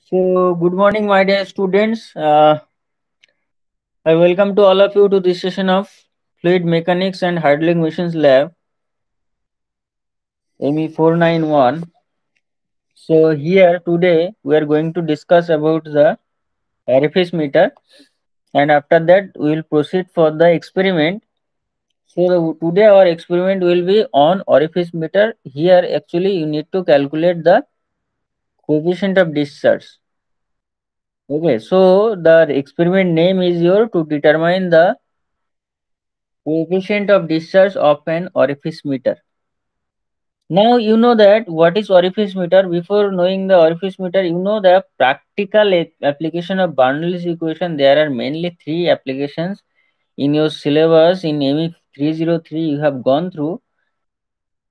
So, good morning, my dear students. I welcome to all of you to this session of Fluid Mechanics and Hydraulic Machines Lab, ME 491. So, here today we are going to discuss about the orifice meter, and after that we will proceed for the experiment. So, today our experiment will be on orifice meter. Here, actually, you need to calculate the coefficient of discharge. Okay, so the experiment name is your to determine the coefficient of discharge of an orifice meter. Now you know that what is orifice meter. Before knowing the orifice meter, you know the practical application of Bernoulli's equation. There are mainly three applications in your syllabus in ME 303. You have gone through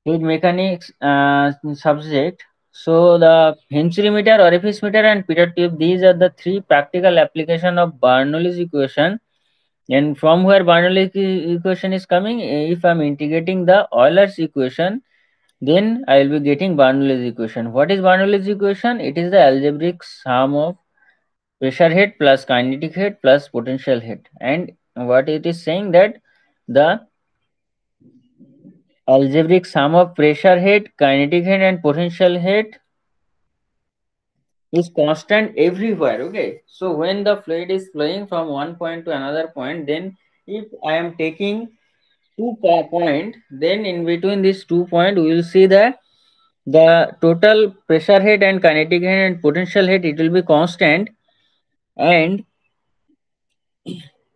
fluid mechanics subject. So the Venturi meter, orifice meter, and Peter tube. These are the three practical application of Bernoulli's equation. And from where Bernoulli equation is coming, if I am integrating the Euler's equation, then I will be getting Bernoulli's equation. What is Bernoulli's equation? It is the algebraic sum of pressure head plus kinetic head plus potential head. And what it is saying that the algebraic sum of pressure head, kinetic head, and potential head is constant everywhere. Okay, so when the fluid is flowing from one point to another point, then if I am taking point, then in between these 2 points we will see that the total pressure head and kinetic head and potential head, it will be constant. And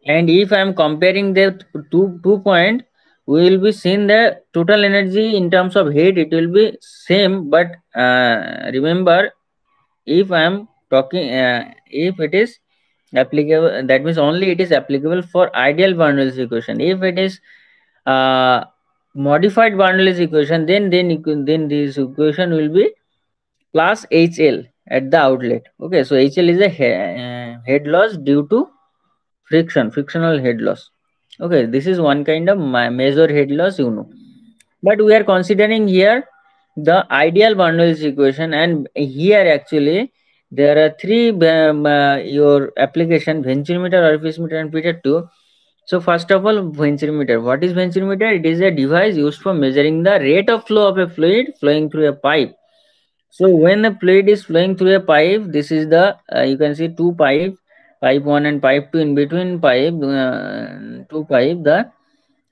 and if I am comparing the two point, we will be seeing the total energy in terms of head, it will be same. But remember, if I am talking if it is applicable, that means only it is applicable for ideal Bernoulli's equation. If it is uh, modified Bernoulli's equation, then this equation will be plus HL at the outlet. Okay, so HL is a head loss due to frictional head loss. Okay, this is one kind of major head loss, but we are considering here the ideal Bernoulli's equation, and here actually there are three your application: venturimeter, orifice meter, and Peter tube. So first of all, venturimeter. What is venturimeter? It is a device used for measuring the rate of flow of a fluid flowing through a pipe. So when the fluid is flowing through a pipe, this is the you can see two pipe, pipe 1 and pipe 2. In between pipe two pipe, the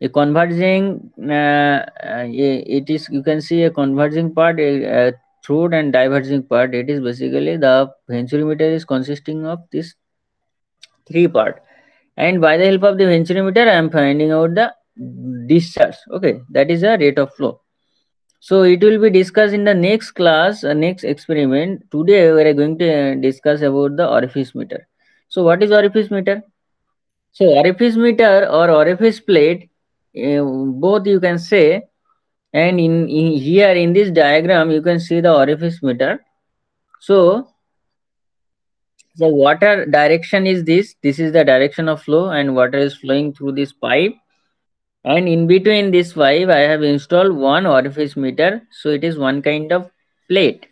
a converging it is, you can see a converging part, a through and diverging part. It is basically the venturimeter is consisting of this three part, and by the help of the venturimeter I am finding out the discharge. Okay, that is a rate of flow. So it will be discussed in the next class, next experiment. Today we are going to discuss about the orifice meter. So what is orifice meter? So orifice meter or orifice plate, both you can say. And in here in this diagram you can see the orifice meter. So the water direction is this. This is the direction of flow, and water is flowing through this pipe. And in between this pipe, I have installed one orifice meter. So it is one kind of plate.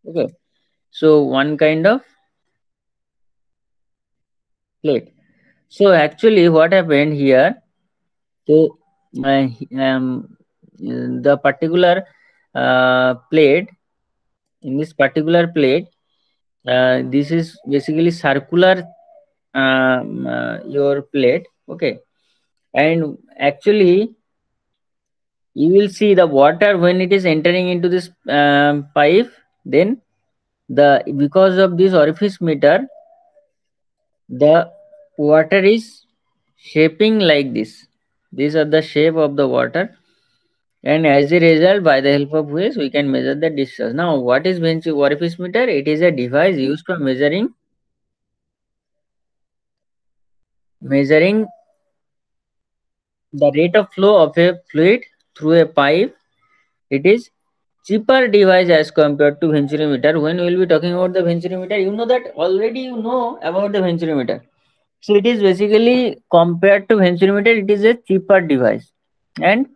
Okay. So one kind of plate. So actually, what happened here? So the particular plate, in this particular plate, this is basically circular your plate. Okay, and actually you will see the water when it is entering into this pipe, then the because of this orifice meter, the water is shaping like this. These are the shape of the water, and as a result, by the help of which we can measure the discharge. Now what is orifice meter? It is a device used for measuring the rate of flow of a fluid through a pipe. It is cheaper device as compared to venturimeter. When we will be talking about the venturimeter, you know that already you know about the venturimeter. So it is basically compared to venturimeter, it is a cheaper device. And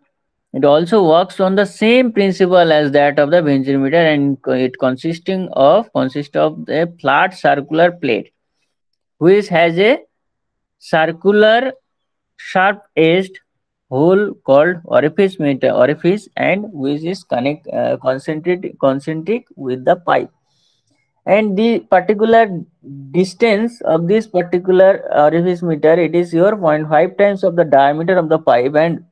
It also works on the same principle as that of the benzometer, and it consists of a flat circular plate which has a circular sharp edged hole called orifice and which is concentric with the pipe, and the particular distance of this particular orifice meter, it is your zero point 0.5 times of the diameter of the pipe, and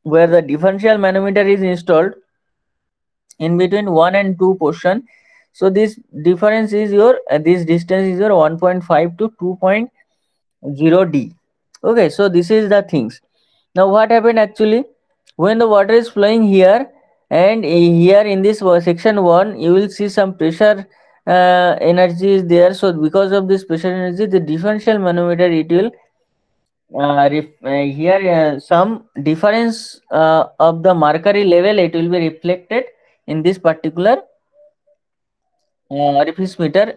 where the differential manometer is installed in between 1 and 2 portion. So this difference is your this distance is your 1.5 to 2.0 d. Okay, so this is the things. Now what happened actually, when the water is flowing here, and here in this section 1 you will see some pressure energy is there. So because of this pressure energy, the differential manometer, it will here some difference of the mercury level, it will be reflected in this particular orifice meter,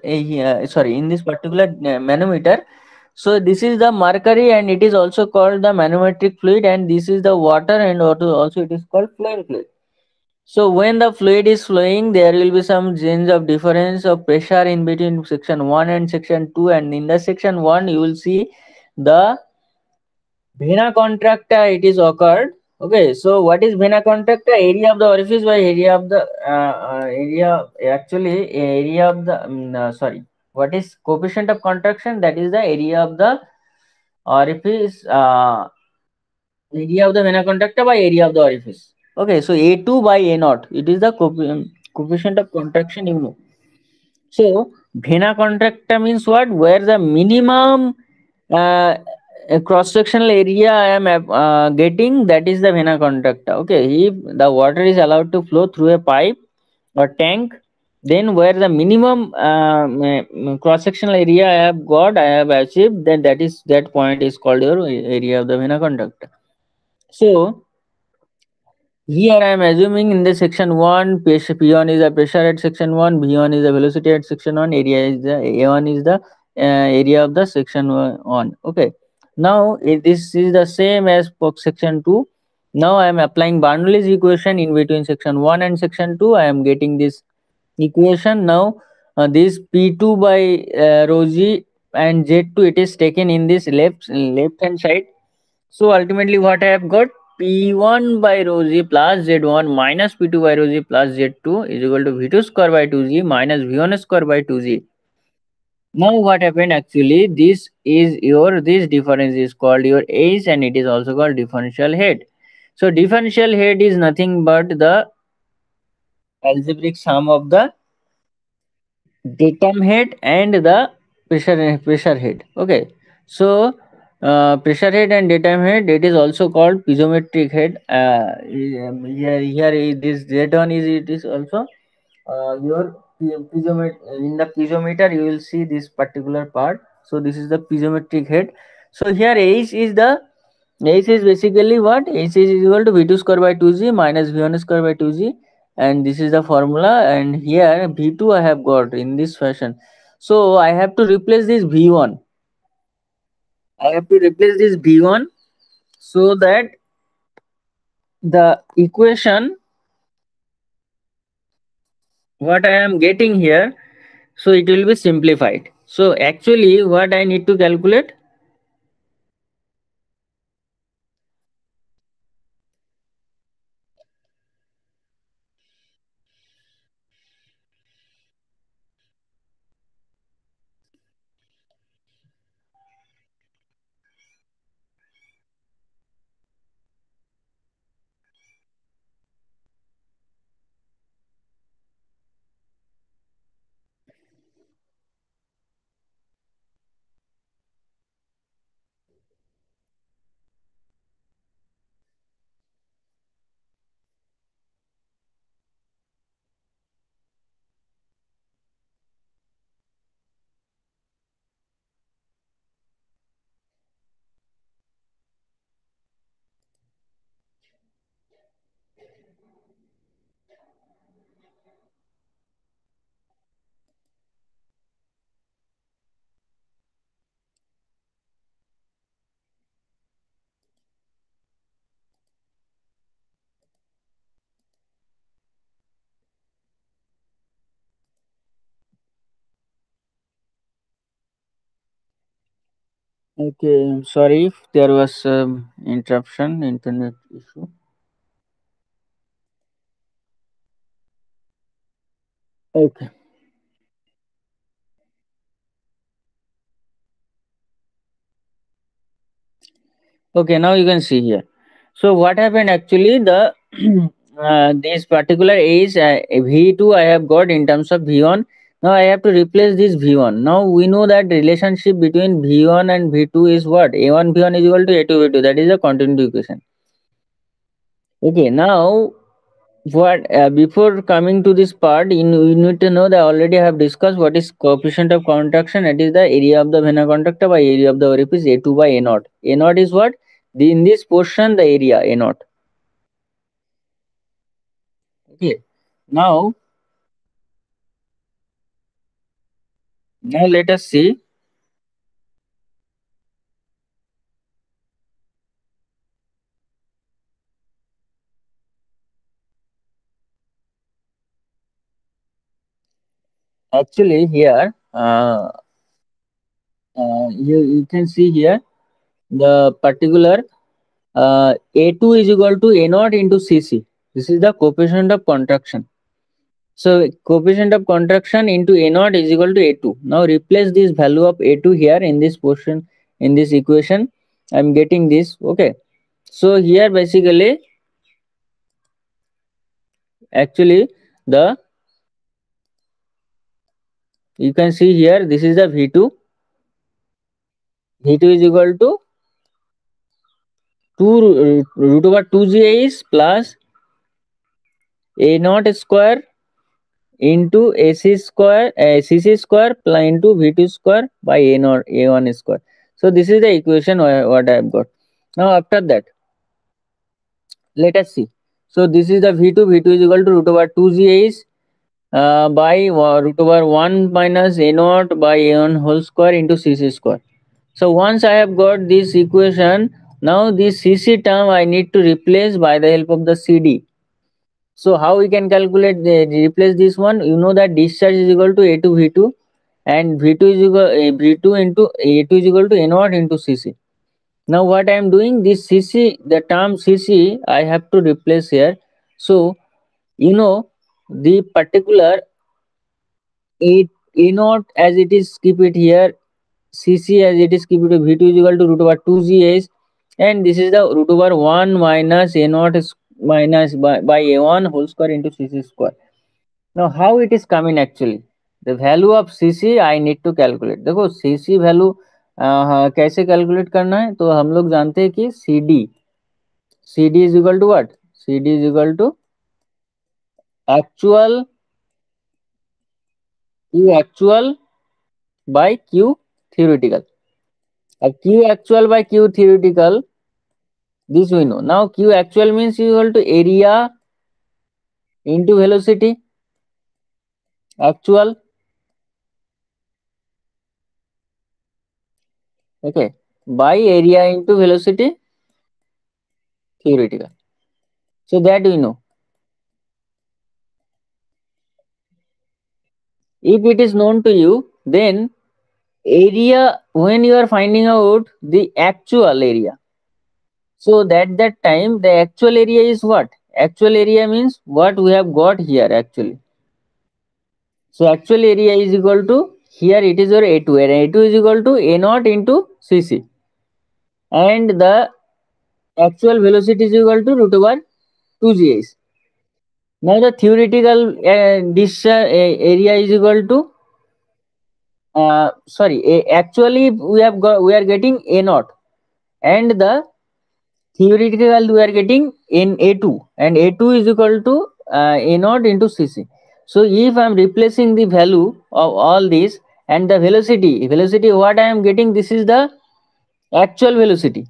sorry, in this particular manometer. So this is the mercury, and it is also called the manometric fluid, and this is the water, and also it is called flowing fluid. So when the fluid is flowing, there will be some change of difference of pressure in between section 1 and section 2, and in the section 1 you will see the vena contracta, it is occurred. Okay, so what is vena contracta? Area of the orifice by area of the area, actually area of the sorry, what is coefficient of contraction? That is the area of the orifice, area of the vena contracta by area of the orifice. Okay, so A2 by A naught, it is the coefficient of contraction, you know. So vena contracta means what? Where the minimum cross sectional area I am getting, that is the vena contracta. Okay, if the water is allowed to flow through a pipe or tank, then where the minimum cross sectional area I have achieved, then that point is called your area of the vena contracta. So here I am assuming in the section 1, P1 is the pressure at section 1, B1 is the velocity at section 1, area is the A1 is the area of the section 1. Okay. Now this is the same as for section 2. Now I am applying Bernoulli's equation in between section 1 and section 2. I am getting this equation. Now this P2 by rho g and Z2, it is taken in this left hand side. So ultimately what I have got, P1 by rho g plus Z1 minus P2 by rho g plus Z2 is equal to V2 square by 2g minus V1 square by 2g. Now what happened actually, this difference is called your H, and it is also called differential head. So differential head is nothing but the algebraic sum of the datum head and the pressure head. Okay, so pressure head and datum head, it is also called piezometric head. This Z1 is, it is also your piezometer. In the piezometer you will see this particular part. So this is the piezometric head. So here H is basically what? H is equal to V2 square by 2g minus V1 square by 2g, and this is the formula, and here V2 I have got in this fashion. So I have to replace this V1. I have to replace this V1 so that the equation what I am getting here, so it will be simplified. So actually what I need to calculate, Okay, I'm sorry if there was interruption, internet issue. Okay. Okay, now you can see here. So what happened actually? The this particular is V2 I have got in terms of V1. Now I have to replace this V1. Now we know that relationship between V1 and V2 is what? A1 V1 is equal to A2 V2. That is a continuity equation. Okay, now what before coming to this part, you need to know that already I have discussed what is coefficient of contraction. It is the area of the vena contracta by area of the orifice A2 by A naught. A naught is what? In this portion the area A naught. Okay. Now let us see. Actually here you can see here the particular A2 is equal to A naught into CC. This is the coefficient of contraction. So coefficient of contraction into A naught is equal to A2. Now replace this value of A2 here in this portion, in this equation. I'm getting this. Okay. So here basically actually the you can see here this is the V2. V2 is equal to 2 root over 2 is plus A naught square into AC square CC square plus into V2 square by A naught A1 square. So this is the equation what I have got. Now after that let us see. So this is the V2. V2 is equal to root over 2 is by root over 1 minus A naught by A1 whole square into CC square. So once I have got this equation, now this CC term I need to replace by the help of the CD. So how we can calculate replace this one? You know that discharge is equal to A2 V2 and V2 is equal V2 into A2 is equal to A naught into CC. Now what I am doing, this CC, the term CC I have to replace here. So you know the particular A naught as it is, keep it here, CC as it is, keep it V2 is equal to root over 2 and this is the root over 1 minus A naught is minus by A1 whole square into CC square. Now how it is coming actually? The value of CC I need to calculate. देखो CC value कैसे calculate करना है, तो हम लोग जानते हैं कि CD is equal to what? CD is equal to actual Q actual by Q theoretical. Q actual by Q theoretical, this we know. Now Q actual means equal to area into velocity actual. Okay, by area into velocity theoretical. So that we know. If it is known to you, then area, when you are finding out the actual area, so that time the actual area is what? Actual area means what we have got here actually. So actual area is equal to, here it is your A2 and A2 is equal to A naught into CC and the actual velocity is equal to root over 2 Now the theoretical area is equal to actually we are getting A naught and the theoretical we are getting in A2 and A2 is equal to A naught into CC. So if I am replacing the value of all these and the velocity what I am getting, this is the actual velocity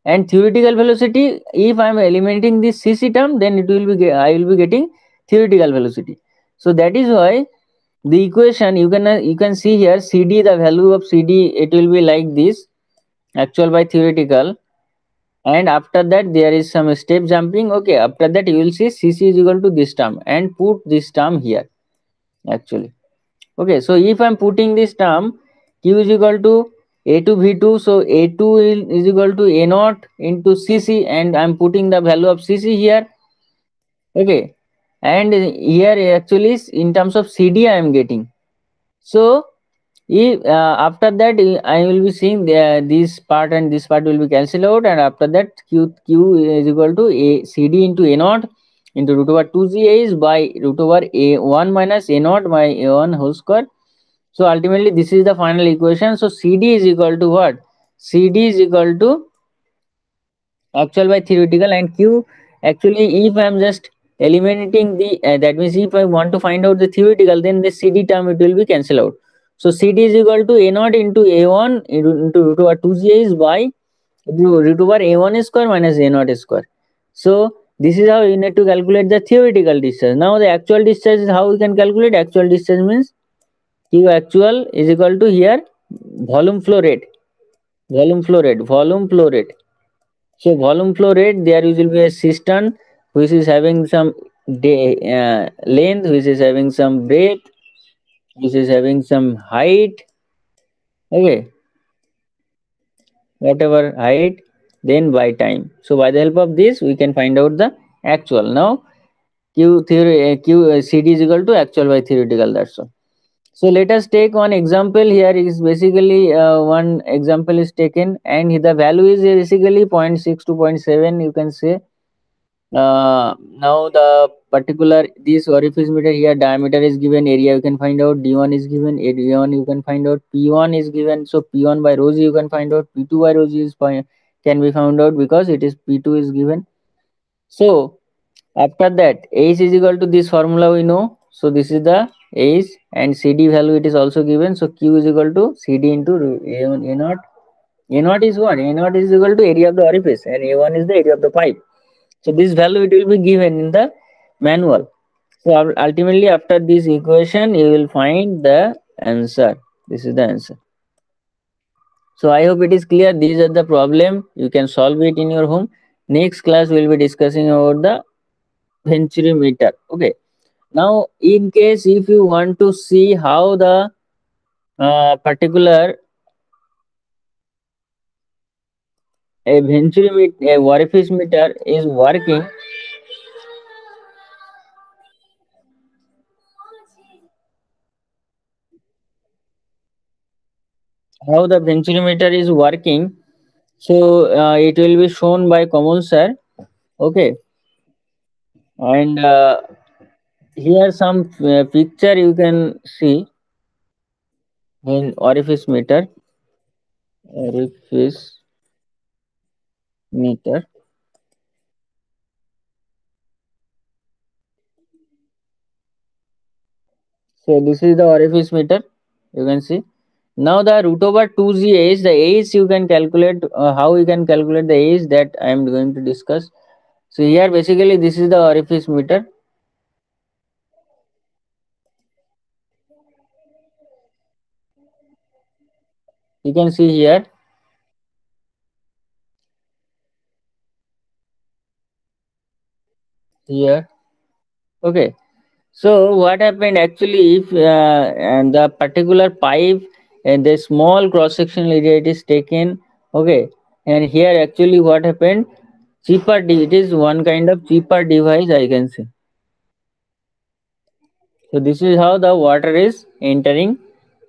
and theoretical velocity, if I am eliminating this CC term, then it will be I will be getting theoretical velocity. So that is why the equation you can see here CD, the value of CD, it will be like this, actual by theoretical, and after that there is some step jumping. Okay, after that you will see CC is equal to this term and put this term here actually. Okay, so if I am putting this term Q is equal to A2 V2, so A2 is equal to A naught into Cc, and I'm putting the value of Cc here. Okay, and here actually in terms of CD I am getting. So if after that I will be seeing this part and this part will be cancelled out, and after that q is equal to a CD into A naught into root over 2g is by root over A1 minus A naught by A1 whole square. So ultimately this is the final equation. So CD is equal to what? CD is equal to actual by theoretical, and q actually if I am just eliminating the that means if I want to find out the theoretical, then the CD term it will be cancelled out. So CD is equal to A naught into A1 into root over 2g is by root over A1 square minus A naught square. So this is how you need to calculate the theoretical discharge. Now the actual discharge is how we can calculate. Actual discharge means q actual is equal to here volume flow rate, volume flow rate, volume flow rate. So volume flow rate, there will be a cistern which is having some length, which is having some breadth, which is having some height. Okay, whatever height, then by time. So by the help of this, we can find out the actual. Now Q theory Q CD is equal to actual by theoretical. That's all. So let us take one example. Here is basically one example is taken, and the value is basically 0.6 to 0.7. You can say. Now the particular this orifice meter here diameter is given, area you can find out, d1 is given, d1 you can find out, p1 is given, so p1 by rho g you can find out, p2 by rho g is can be found out because it is p2 is given. So after that h is equal to this formula we know, so this is the h, and cd value it is also given, so q is equal to cd into a1 a naught. A naught is what? A naught is equal to area of the orifice, and a1 is the area of the pipe. So this value it will be given in the manual. So ultimately after this equation you will find the answer. This is the answer. So I hope it is clear. These are the problem. You can solve it in your home. Next class we will be discussing about the Venturi meter. Okay. Now in case if you want to see how the particular a Venturi meter, a orifice meter is working, how the Venturi meter is working. So it will be shown by Kamal sir. Okay, and here some picture you can see in orifice meter. Orifice meter. So this is the orifice meter. You can see. Now the root over 2g age, the age you can calculate. How you can calculate the age, that I am going to discuss. So here basically this is the orifice meter. You can see here. Here. Okay. So what happened actually, if and the particular pipe and the small cross sectional area it is taken, okay, and here actually what happened, it is one kind of cheaper device I can say. So this is how the water is entering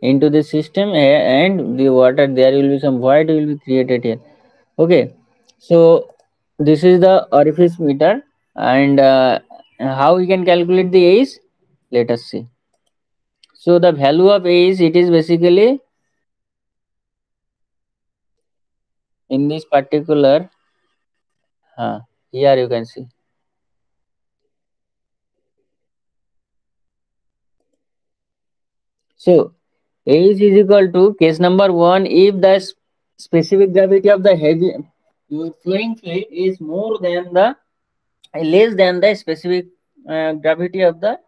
into the system, and the water, there will be some void will be created here. Okay, so this is the orifice meter, and how we can calculate the age, let us see. So the value of A is, it is basically in this particular, here you can see. So A is equal to case number 1, if the specific gravity of the heavy your flowing fluid is more than the less than the specific gravity of the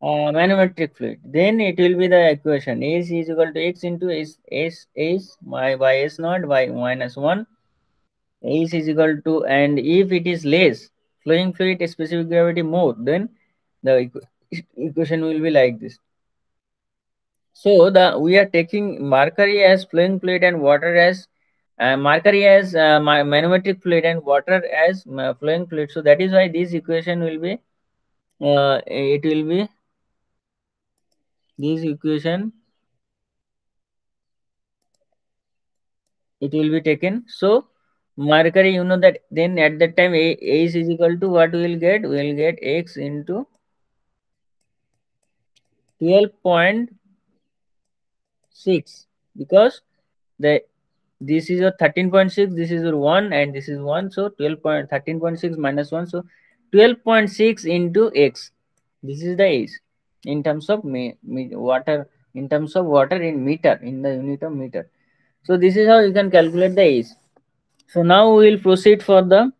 manometric fluid, then it will be the equation A is equal to x into s by s naught by minus 1. H is equal to, and if it is less, flowing fluid specific gravity more, then the equation will be like this. So the we are taking mercury as flowing fluid and water as mercury as manometric fluid and water as flowing fluid. So that is why this equation will be it will be this equation it will be taken. So mercury, you know that then at that time A is equal to what we will get? We will get x into 12.6 because the this is a 13.6, this is a 1 and this is 1, so 12.13.6 minus 1, so 12.6 into x. This is the age in terms of water, in terms of water in meter, in the unit of meter. So this is how you can calculate the age. So now we will proceed for the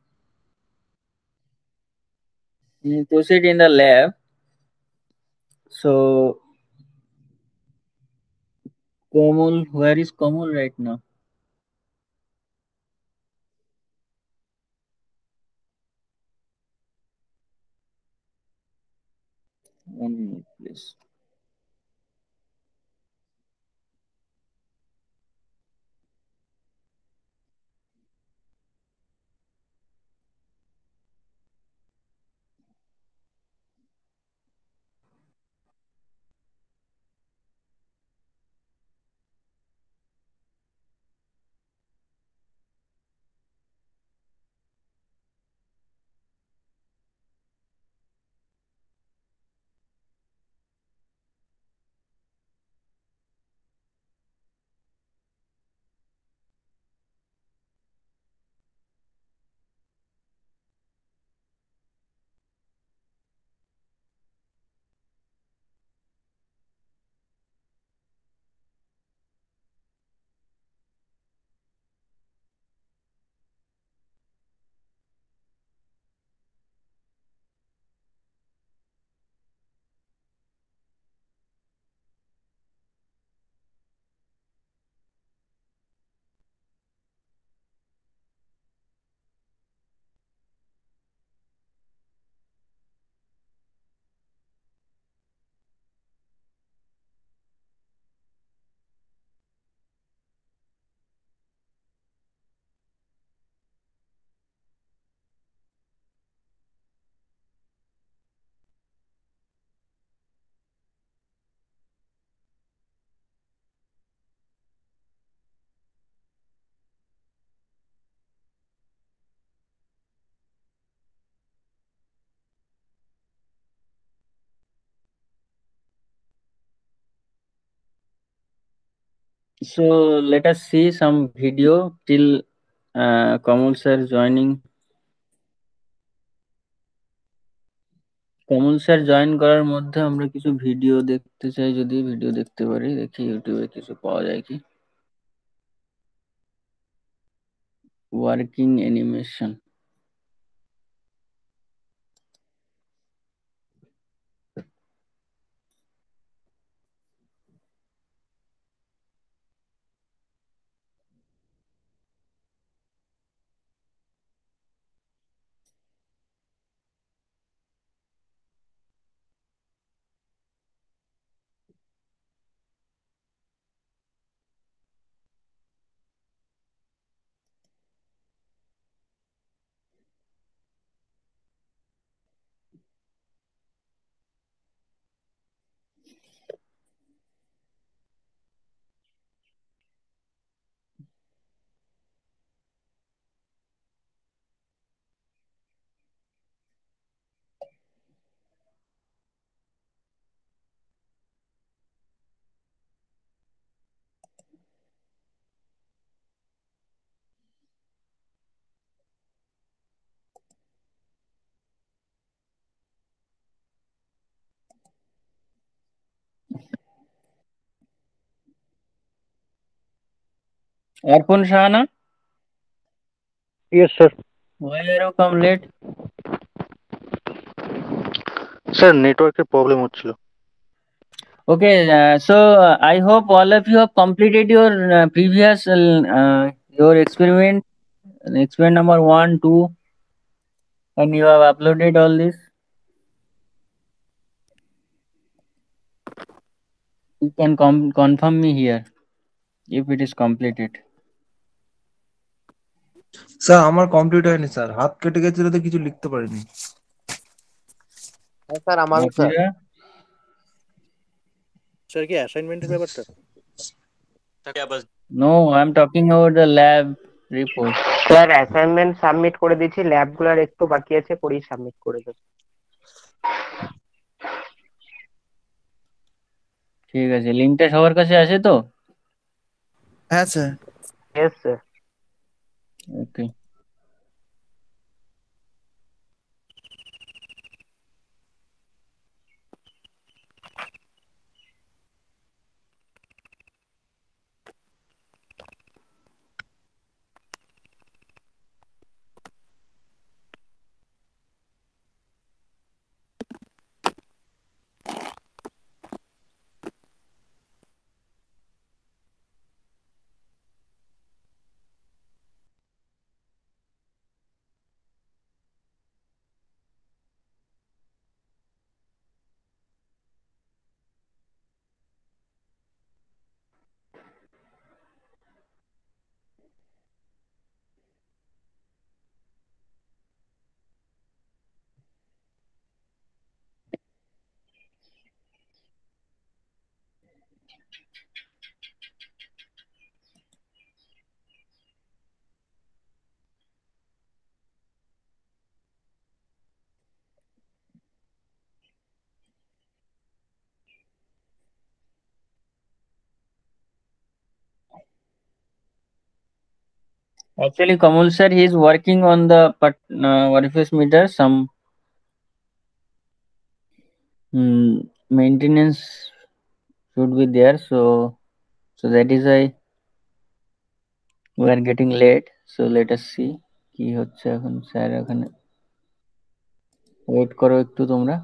proceed in the lab. So Komul, where is Komul right now? 1 minute, please. So let us see some video till Kamal sir joining. Kamal sir join করার মধ্যে আমরা কিছু video দেখতে চাই, যদি video দেখতে পারি, দেখি ইউটিউবে কিছু পাওয়া যায় কি। ওয়ার্কিং অ্যানিমেশন, অর্পণ Sahana, Yes, sir. why are you come late? Sir নেটওয়ার্কের প্রবলেম হচ্ছিল। Okay, so I hope all of you have completed your previous your experiment number 1 2, and you have uploaded all this. You can confirm me here if it is completed. Sir আমার complete হয়নি sir, হাত কেটে গেছিল তো কিছু লিখতে পারিনি। হ্যাঁ স্যার, আমারও স্যার। Akira? স্যার কি অ্যাসাইনমেন্টের ব্যাপারটা? No, I'm talking about the lab report. Sir assignment submit করে দিয়েছি, ল্যাবগুলোর একটু বাকি আছে, করেই সাবমিট করে দেব। ঠিক আছে, লিঙ্কটা সবার কাছে আছে তো? হ্যাঁ sir. Yes sir. Okay. Actually, Kamal sir, he is working on the orifice meter. Some maintenance should be there, so that is why we are getting late. So let us see কি হচ্ছে এখন sir ওখানে wait করো একটু তোমরা।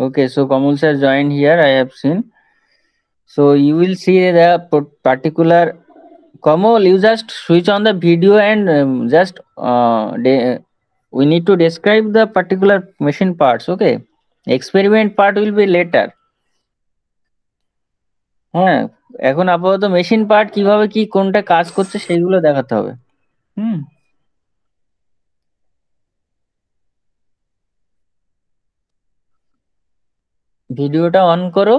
Okay, so Kamal sir joined here. I have seen. So you will see the particular Kamal. You just switch on the video and just we need to describe the particular machine parts. Okay, experiment part will be later. হ্যাঁ, এখন আপাতত machine part কিভাবে কি কোনটা কাজ করছে সেইগুলো দেখাতে হবে। হুম, ভিডিওটা অন করো।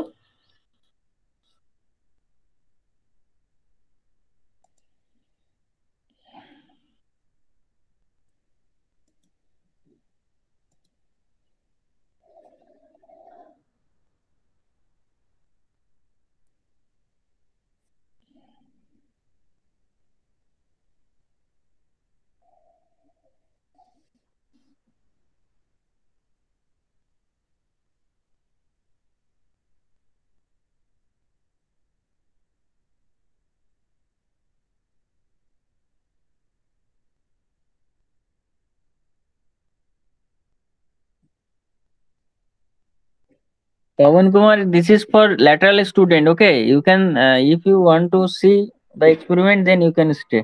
Pawan Kumar, this is for lateral student. Okay, you can if you want to see the experiment, then you can stay.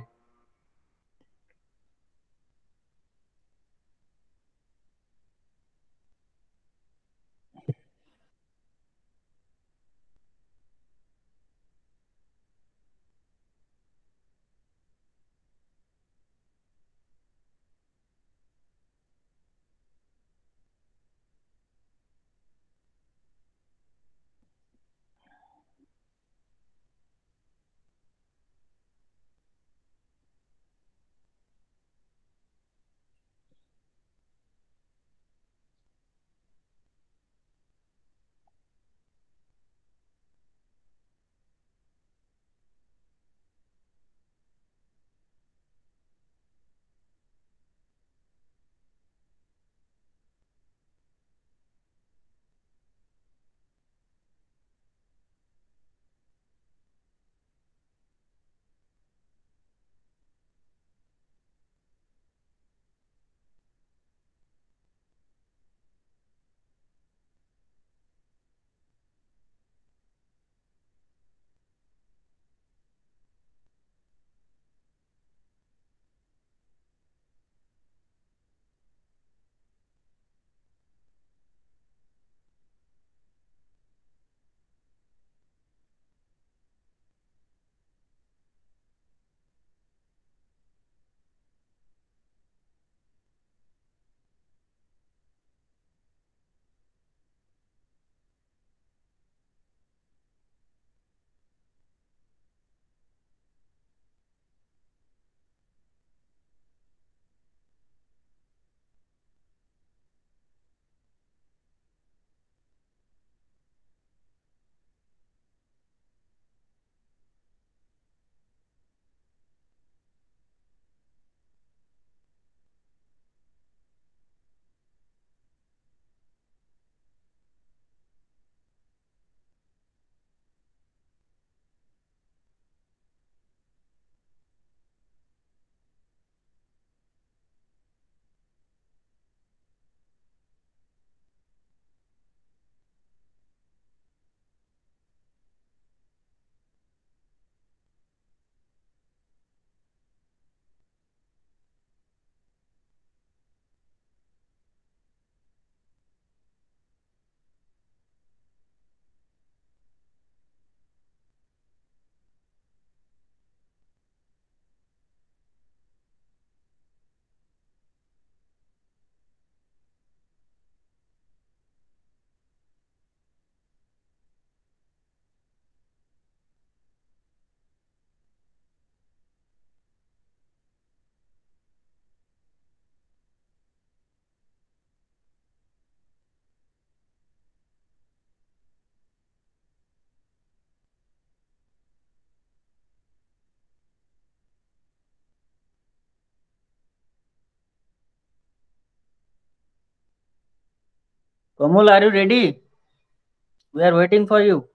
Kamul, are you ready? We are waiting for you.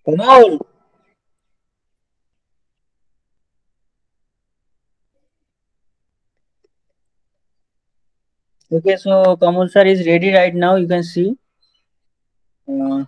Kamul. Okay, so Kamul sir is ready right now. You can see. Uh,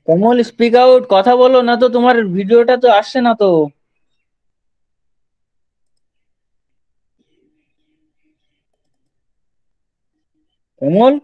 Kamal speak out, কথা বলো না তো, তোমার ভিডিওটা তো আসছে না তো। কমল,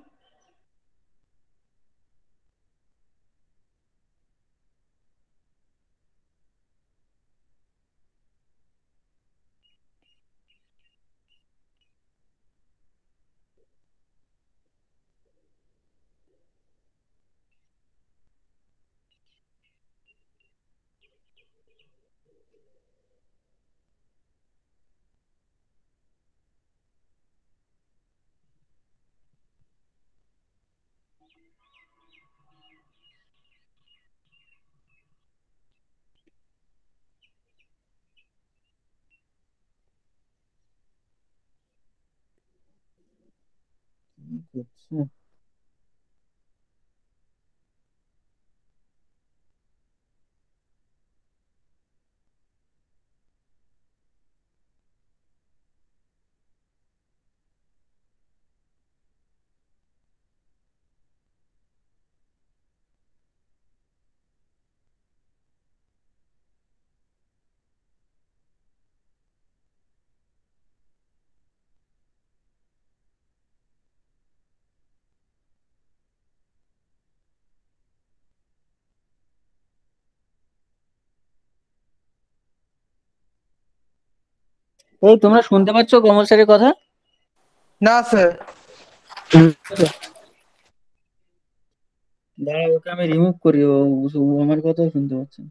এই তোমরা শুনতে পাচ্ছ কমল স্যারের কথা? না স্যার। দাঁড়া, ওকে আমি রিমুভ করি, ও আমার কথাও শুনতে পাচ্ছে না।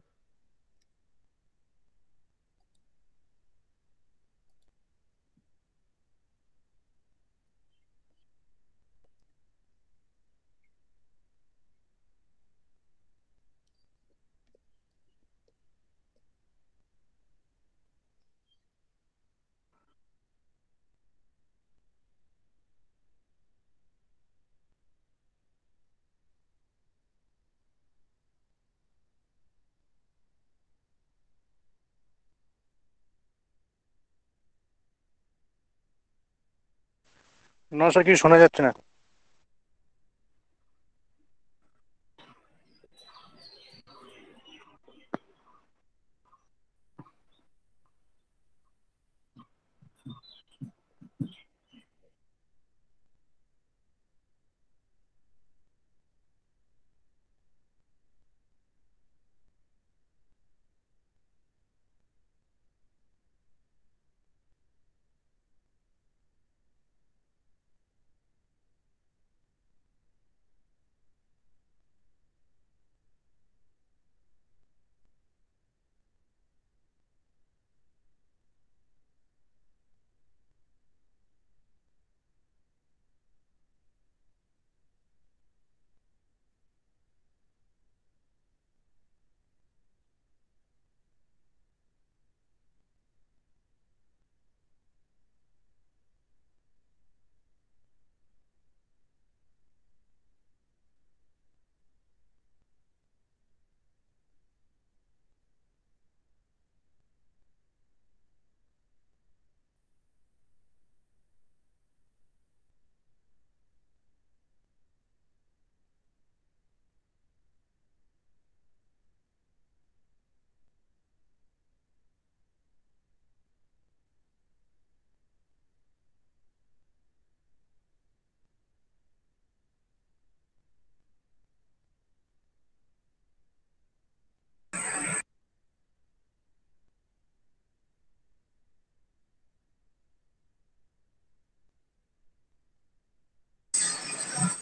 না স্যার, কি শোনা যাচ্ছে না।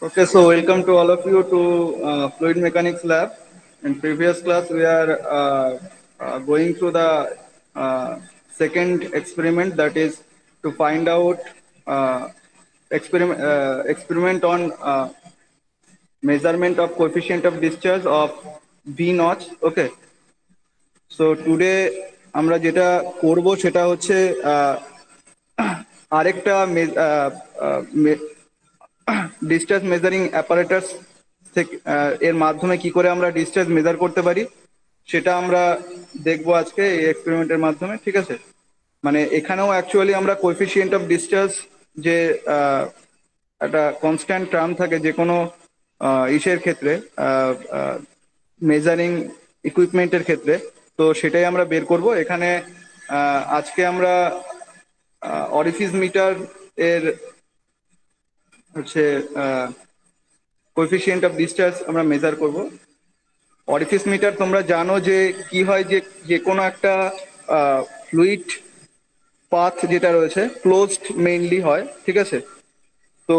Okay, so welcome to all of you to Fluid Mechanics Lab. In previous class, we are going through the second experiment, that is to find out experiment on measurement of coefficient of discharge of V notch. Okay, so today আমরা যেটা করব সেটা হচ্ছে আরেকটা discharge measuring apparatus থেকে এর মাধ্যমে কি করে আমরা ডিসচার্জ মেজার করতে পারি সেটা আমরা দেখবো আজকে এই এক্সপেরিমেন্টের মাধ্যমে। ঠিক আছে, মানে এখানেও অ্যাকচুয়ালি আমরা কোএফিসিয়েন্ট অফ ডিসচার্জ যে একটা কনস্ট্যান্ট টার্ম থাকে যে কোনো ইসের ক্ষেত্রে, মেজারিং ইকুইপমেন্টের ক্ষেত্রে, তো সেটাই আমরা বের করব এখানে। আজকে আমরা অরিফিস মিটার এর হচ্ছে কোএফিসিয়েন্ট অফ ডিসচার্জ আমরা মেজার করব। অরিফিস মিটার তোমরা জানো যে কি হয়, যে যে কোনো একটা ফ্লুইড পাথ যেটা রয়েছে ক্লোজড মেইনলি হয়। ঠিক আছে, তো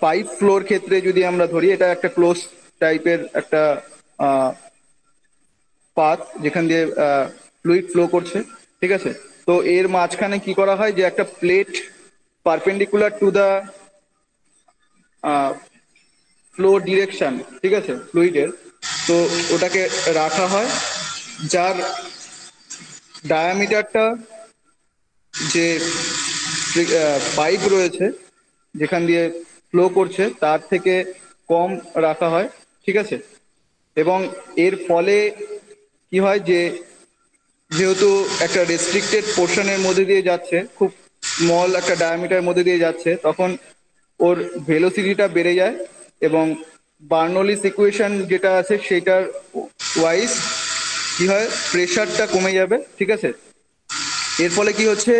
পাইপ ফ্লোর ক্ষেত্রে যদি আমরা ধরি, এটা একটা ক্লোজ টাইপের একটা পাথ যেখান দিয়ে ফ্লুইড ফ্লো করছে। ঠিক আছে, তো এর মাঝখানে কি করা হয়, যে একটা plate perpendicular to the flow direction, ঠিক আছে, ফ্লুইডের, তো ওটাকে রাখা হয়, যার ডায়ামিটারটা যে পাইপ রয়েছে যেখান দিয়ে ফ্লো করছে তার থেকে কম রাখা হয়, ঠিক আছে। এবং এর ফলে কি হয় যে যেহেতু একটা রেস্ট্রিক্টেড পোর্শনের মধ্যে দিয়ে যাচ্ছে, খুব স্মল একটা ডায়ামিটার মধ্যে দিয়ে যাচ্ছে, তখন ওর ভেলোসিটিটা বেড়ে যায় এবং বার্নৌলিস ইকুয়েশন যেটা আছে সেটার ওয়াইজ কি হয়, প্রেশারটা কমে যাবে, ঠিক আছে। এর ফলে কি হচ্ছে,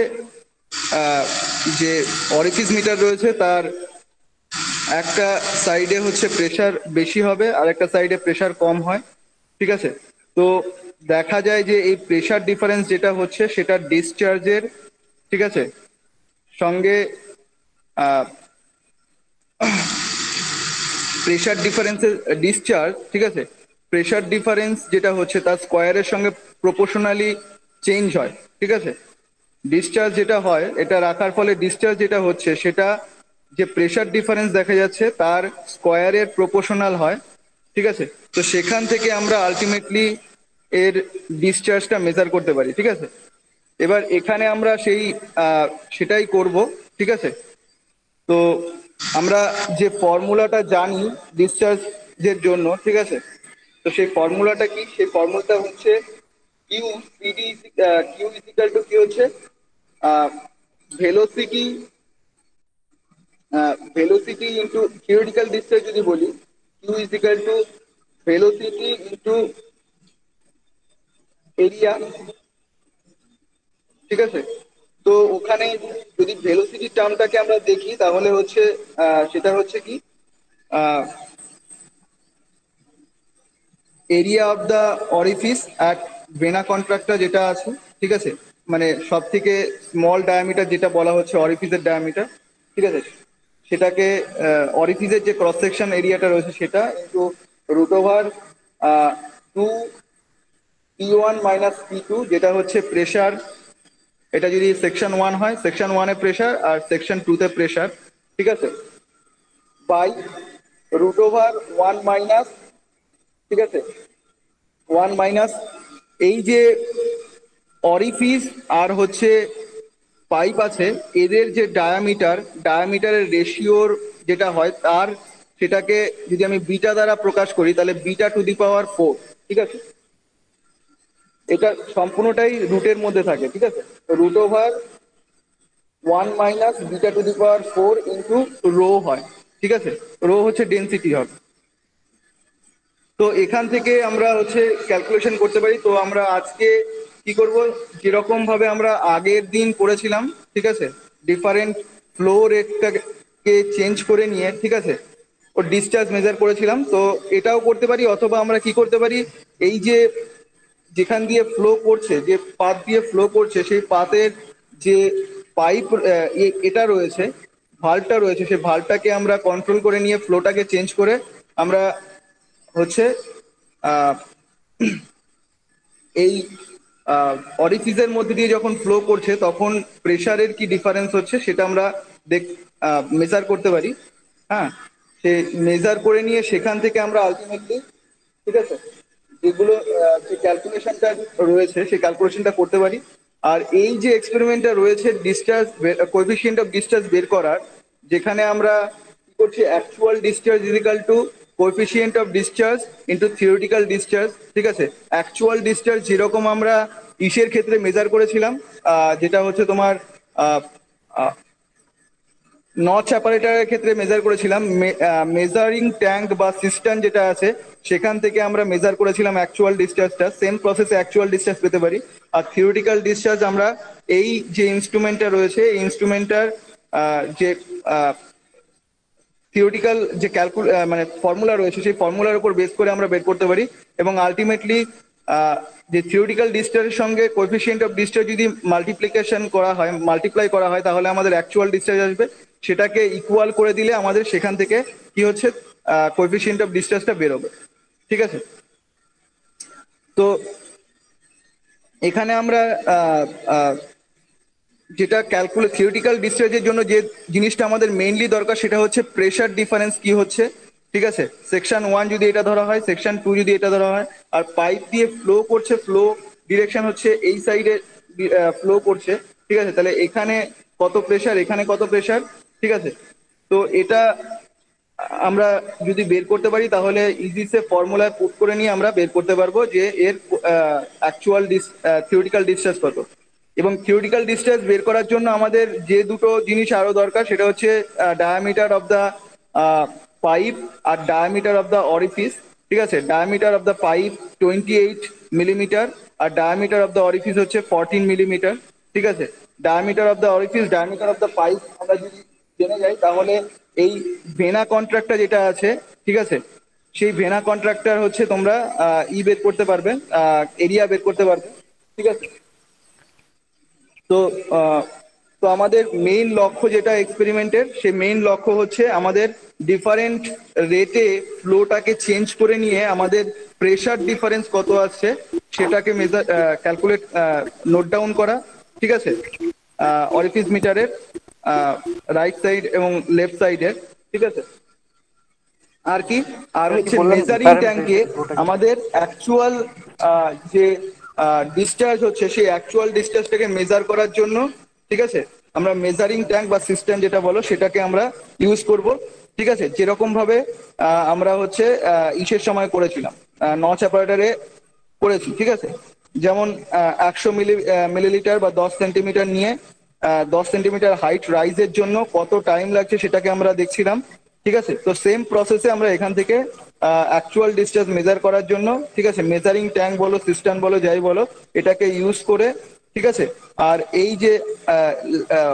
যে অরিফিস মিটার রয়েছে তার একটা সাইডে হচ্ছে প্রেশার বেশি হবে আর একটা সাইডে প্রেশার কম হয়, ঠিক আছে। তো দেখা যায় যে এই প্রেশার ডিফারেন্স যেটা হচ্ছে সেটা ডিসচার্জের, ঠিক আছে, সঙ্গে প্রেশার ডিফারেন্সের ডিসচার্জ, ঠিক আছে, প্রেশার ডিফারেন্স যেটা হচ্ছে তার স্কোয়ারের সঙ্গে প্রপোর্শনালি চেঞ্জ হয়, ঠিক আছে। ডিসচার্জ যেটা হয় এটা রাখার ফলে ডিসচার্জ যেটা হচ্ছে সেটা যে প্রেশার ডিফারেন্স দেখা যাচ্ছে তার স্কোয়ারের প্রপোর্শনাল হয়, ঠিক আছে। তো সেখান থেকে আমরা আলটিমেটলি এর ডিসচার্জটা মেজার করতে পারি, ঠিক আছে। এবার এখানে আমরা সেটাই করব, ঠিক আছে। তো আমরা যে ফর্মুলাটা জানি ডিসচার্জের জন্য, ঠিক আছে, তো সেই ফর্মুলাটা কি, সেই ফর্মুলাটা হচ্ছে Q CD, Q equal to কি হচ্ছে velocity, velocity into theoretical discharge যদি বলি, Q equal to velocity into area, ঠিক আছে। তো ওখানে যদি ভেলোসিটি টার্মটাকে আমরা দেখি তাহলে হচ্ছে সেটা হচ্ছে কি area of the orifice at vena contractor যেটা আছে, ঠিক আছে, মানে সব থেকে স্মল ডায়ামিটার যেটা বলা হচ্ছে অরিফিসের ডায়ামিটার, ঠিক আছে, সেটাকে অরিফিসের যে ক্রস সেকশন এরিয়াটা রয়েছে সেটা into root over 2p1 minus p2 যেটা হচ্ছে প্রেশার, এটা যদি সেকশন 1 হয় সেকশন 1 এ প্রেশার আর সেকশন 2 তে প্রেশার, ঠিক আছে, বাই রুট ওভার 1 মাইনাস, ঠিক আছে, 1 মাইনাস এই যে অরিফিস আর হচ্ছে পাইপ আছে এদের যে ডায়ামিটারের রেশিওর যেটা হয় তার সেটাকে যদি আমি বিটা দ্বারা প্রকাশ করি তাহলে বিটা টু দি পাওয়ার 4, ঠিক আছে। এটা সম্পূর্ণটাই রুটের মধ্যে থাকে, ঠিক আছে। Root over 1 minus beta to the power 4 into rho হয়, ঠিক আছে, রো হচ্ছে ডেন্সিটি হবে। তো এখান থেকে আমরা হচ্ছে ক্যালকুলেশন করতে পারি। তো আমরা আজকে কি করব, যেরকম ভাবে আমরা আগের দিন করেছিলাম, ঠিক আছে, ডিফারেন্ট ফ্লো রেটটাকে চেঞ্জ করে নিয়ে, ঠিক আছে, ও ডিসচার্জ মেজার করেছিলাম, তো এটাও করতে পারি। অথবা আমরা কি করতে পারি, এই যে যেখান দিয়ে ফ্লো করছে, যে পাথ দিয়ে ফ্লো করছে সেই পাথের যে পাইপ এটা রয়েছে, ভাল্বটা রয়েছে, সেই ভাল্বটাকে আমরা কন্ট্রোল করে নিয়ে ফ্লোটাকে চেঞ্জ করে আমরা হচ্ছে এই অরিফিসের মধ্যে দিয়ে যখন ফ্লো করছে তখন প্রেসারের কি ডিফারেন্স হচ্ছে সেটা আমরা মেজার করতে পারি। হ্যাঁ, সে মেজার করে নিয়ে সেখান থেকে আমরা আলটিমেটলি, ঠিক আছে, যেগুলো যে ক্যালকুলেশনটা রয়েছে সেই ক্যালকুলেশনটা করতে পারি। আর এই যে এক্সপেরিমেন্টটা রয়েছে ডিসচার্জ কোএফিসিয়েন্ট অফ ডিসচার্জ বের করার, যেখানে আমরা কি করছি, actual discharge equal to coefficient of discharge into theoretical discharge, ঠিক আছে। অ্যাকচুয়াল ডিসচার্জ যেরকম আমরা ইসের ক্ষেত্রে মেজার করেছিলাম, যেটা হচ্ছে তোমার নচ অ্যাপারেটারের ক্ষেত্রে মেজার করেছিলাম, মেজারিং ট্যাঙ্ক বা সিস্টেম যেটা আছে সেখান থেকে আমরা মেজার করেছিলাম অ্যাকচুয়াল ডিসচার্জটা, সেম প্রসেসে অ্যাকচুয়াল ডিসচার্জ পেতে পারি। আর থিওরিটিক্যাল ডিসচার্জ আমরা এই যে ইনস্ট্রুমেন্টটা রয়েছে এই ইনস্ট্রুমেন্টটার যে থিওরিটিক্যাল যে মানে ফর্মুলা রয়েছে সেই ফর্মুলার উপর বেস করে আমরা বের করতে পারি। এবং আলটিমেটলি যে থিওরিটিক্যাল ডিসচার্জের সঙ্গে কোএফিসিয়েন্ট অফ ডিসচার্জ যদি মাল্টিপ্লাই করা হয় তাহলে আমাদের অ্যাকচুয়াল ডিসচার্জ আসবে, সেটাকে ইকুয়াল করে দিলে আমাদের সেখান থেকে কি হচ্ছে কোএফিসিয়েন্ট অফ ডিসচার্জটা বেরোবে, ঠিক আছে। তো এখানে আমরা যেটা থিওরিটিক্যাল ডিসচার্জের জন্য যে জিনিসটা আমাদের মেইনলি দরকার সেটা হচ্ছে প্রেশার ডিফারেন্স কি হচ্ছে, ঠিক আছে। সেকশন 1 যদি এটা ধরা হয়, সেকশন 2 যদি এটা ধরা হয়, আর পাইপ দিয়ে ফ্লো করছে, ফ্লো ডিরেকশন হচ্ছে এই সাইডে ফ্লো করছে, ঠিক আছে, তাহলে এখানে কত প্রেশার, এখানে কত প্রেশার, ঠিক আছে। তো এটা আমরা যদি বের করতে পারি তাহলে ইজিসে ফর্মুলায় পুট করে নিয়ে আমরা বের করতে পারবো যে এর অ্যাকচুয়াল থিওরিটিক্যাল ডিসচার্জ কত। এবং থিওরিটিক্যাল ডিসচার্জ বের করার জন্য আমাদের যে দুটো জিনিস আরো দরকার সেটা হচ্ছে ডায়ামিটার অফ দ্য পাইপ আর ডায়ামিটার অফ দ্য অরিফিস। ঠিক আছে, diameter of the pipe 28 millimetre আর ডায়ামিটার অফ দ্য অরিফিস হচ্ছে 14 মিলিমিটার। ঠিক আছে, diameter of the orifice, diameter of the pipe আমরা যদি জেনে যাই তাহলে এই ভেনা কন্ট্রাক্টটা যেটা আছে, ঠিক আছে, সেই ভেনা কন্ট্রাক্টর হচ্ছে তোমরা বের করতে পারবে, এরিয়া বের করতে পারবে। ঠিক আছে, তো তো আমাদের মেইন লক্ষ্য যেটা এক্সপেরিমেন্টের, সেই মেইন লক্ষ্য হচ্ছে আমাদের ডিফারেন্ট রেটে ফ্লোটাকে চেঞ্জ করে নিয়ে আমাদের প্রেশার ডিফারেন্স কত আসছে সেটাকে মেজার ক্যালকুলেট নোট ডাউন করা। ঠিক আছে, অরিফিস মিটারের রাইট সাইড এবং লেফট সাইডের। ঠিক আছে, আর কি আর হচ্ছে মেজারিং ট্যাঙ্কে আমাদের অ্যাকচুয়াল যে ডিসচার্জ হচ্ছে সেই অ্যাকচুয়াল ডিসচার্জটাকে মেজার করার জন্য, ঠিক আছে, আমরা মেজারিং ট্যাঙ্ক বা সিস্টেম যেটা বলো সেটাকে আমরা ইউজ করব। ঠিক আছে, যেরকম ভাবে আমরা হচ্ছে ইসের সময় করেছিলাম, নচ অ্যাপারেটরে করেছি। ঠিক আছে, যেমন 100 মিলিলিটার বা 10 সেন্টিমিটার নিয়ে 10 সেন্টিমিটার হাইট রাইজের জন্য কত টাইম লাগছে সেটাকে আমরা দেখছিলাম। ঠিক আছে, তো সেম প্রসেসে আমরা এখান থেকে অ্যাকচুয়াল ডিসচার্জ মেজার করার জন্য, ঠিক আছে, মেজারিং ট্যাঙ্ক বলো, সিস্টেম বলো, যাই বলো, এটাকে ইউজ করে, ঠিক আছে, আর এই যে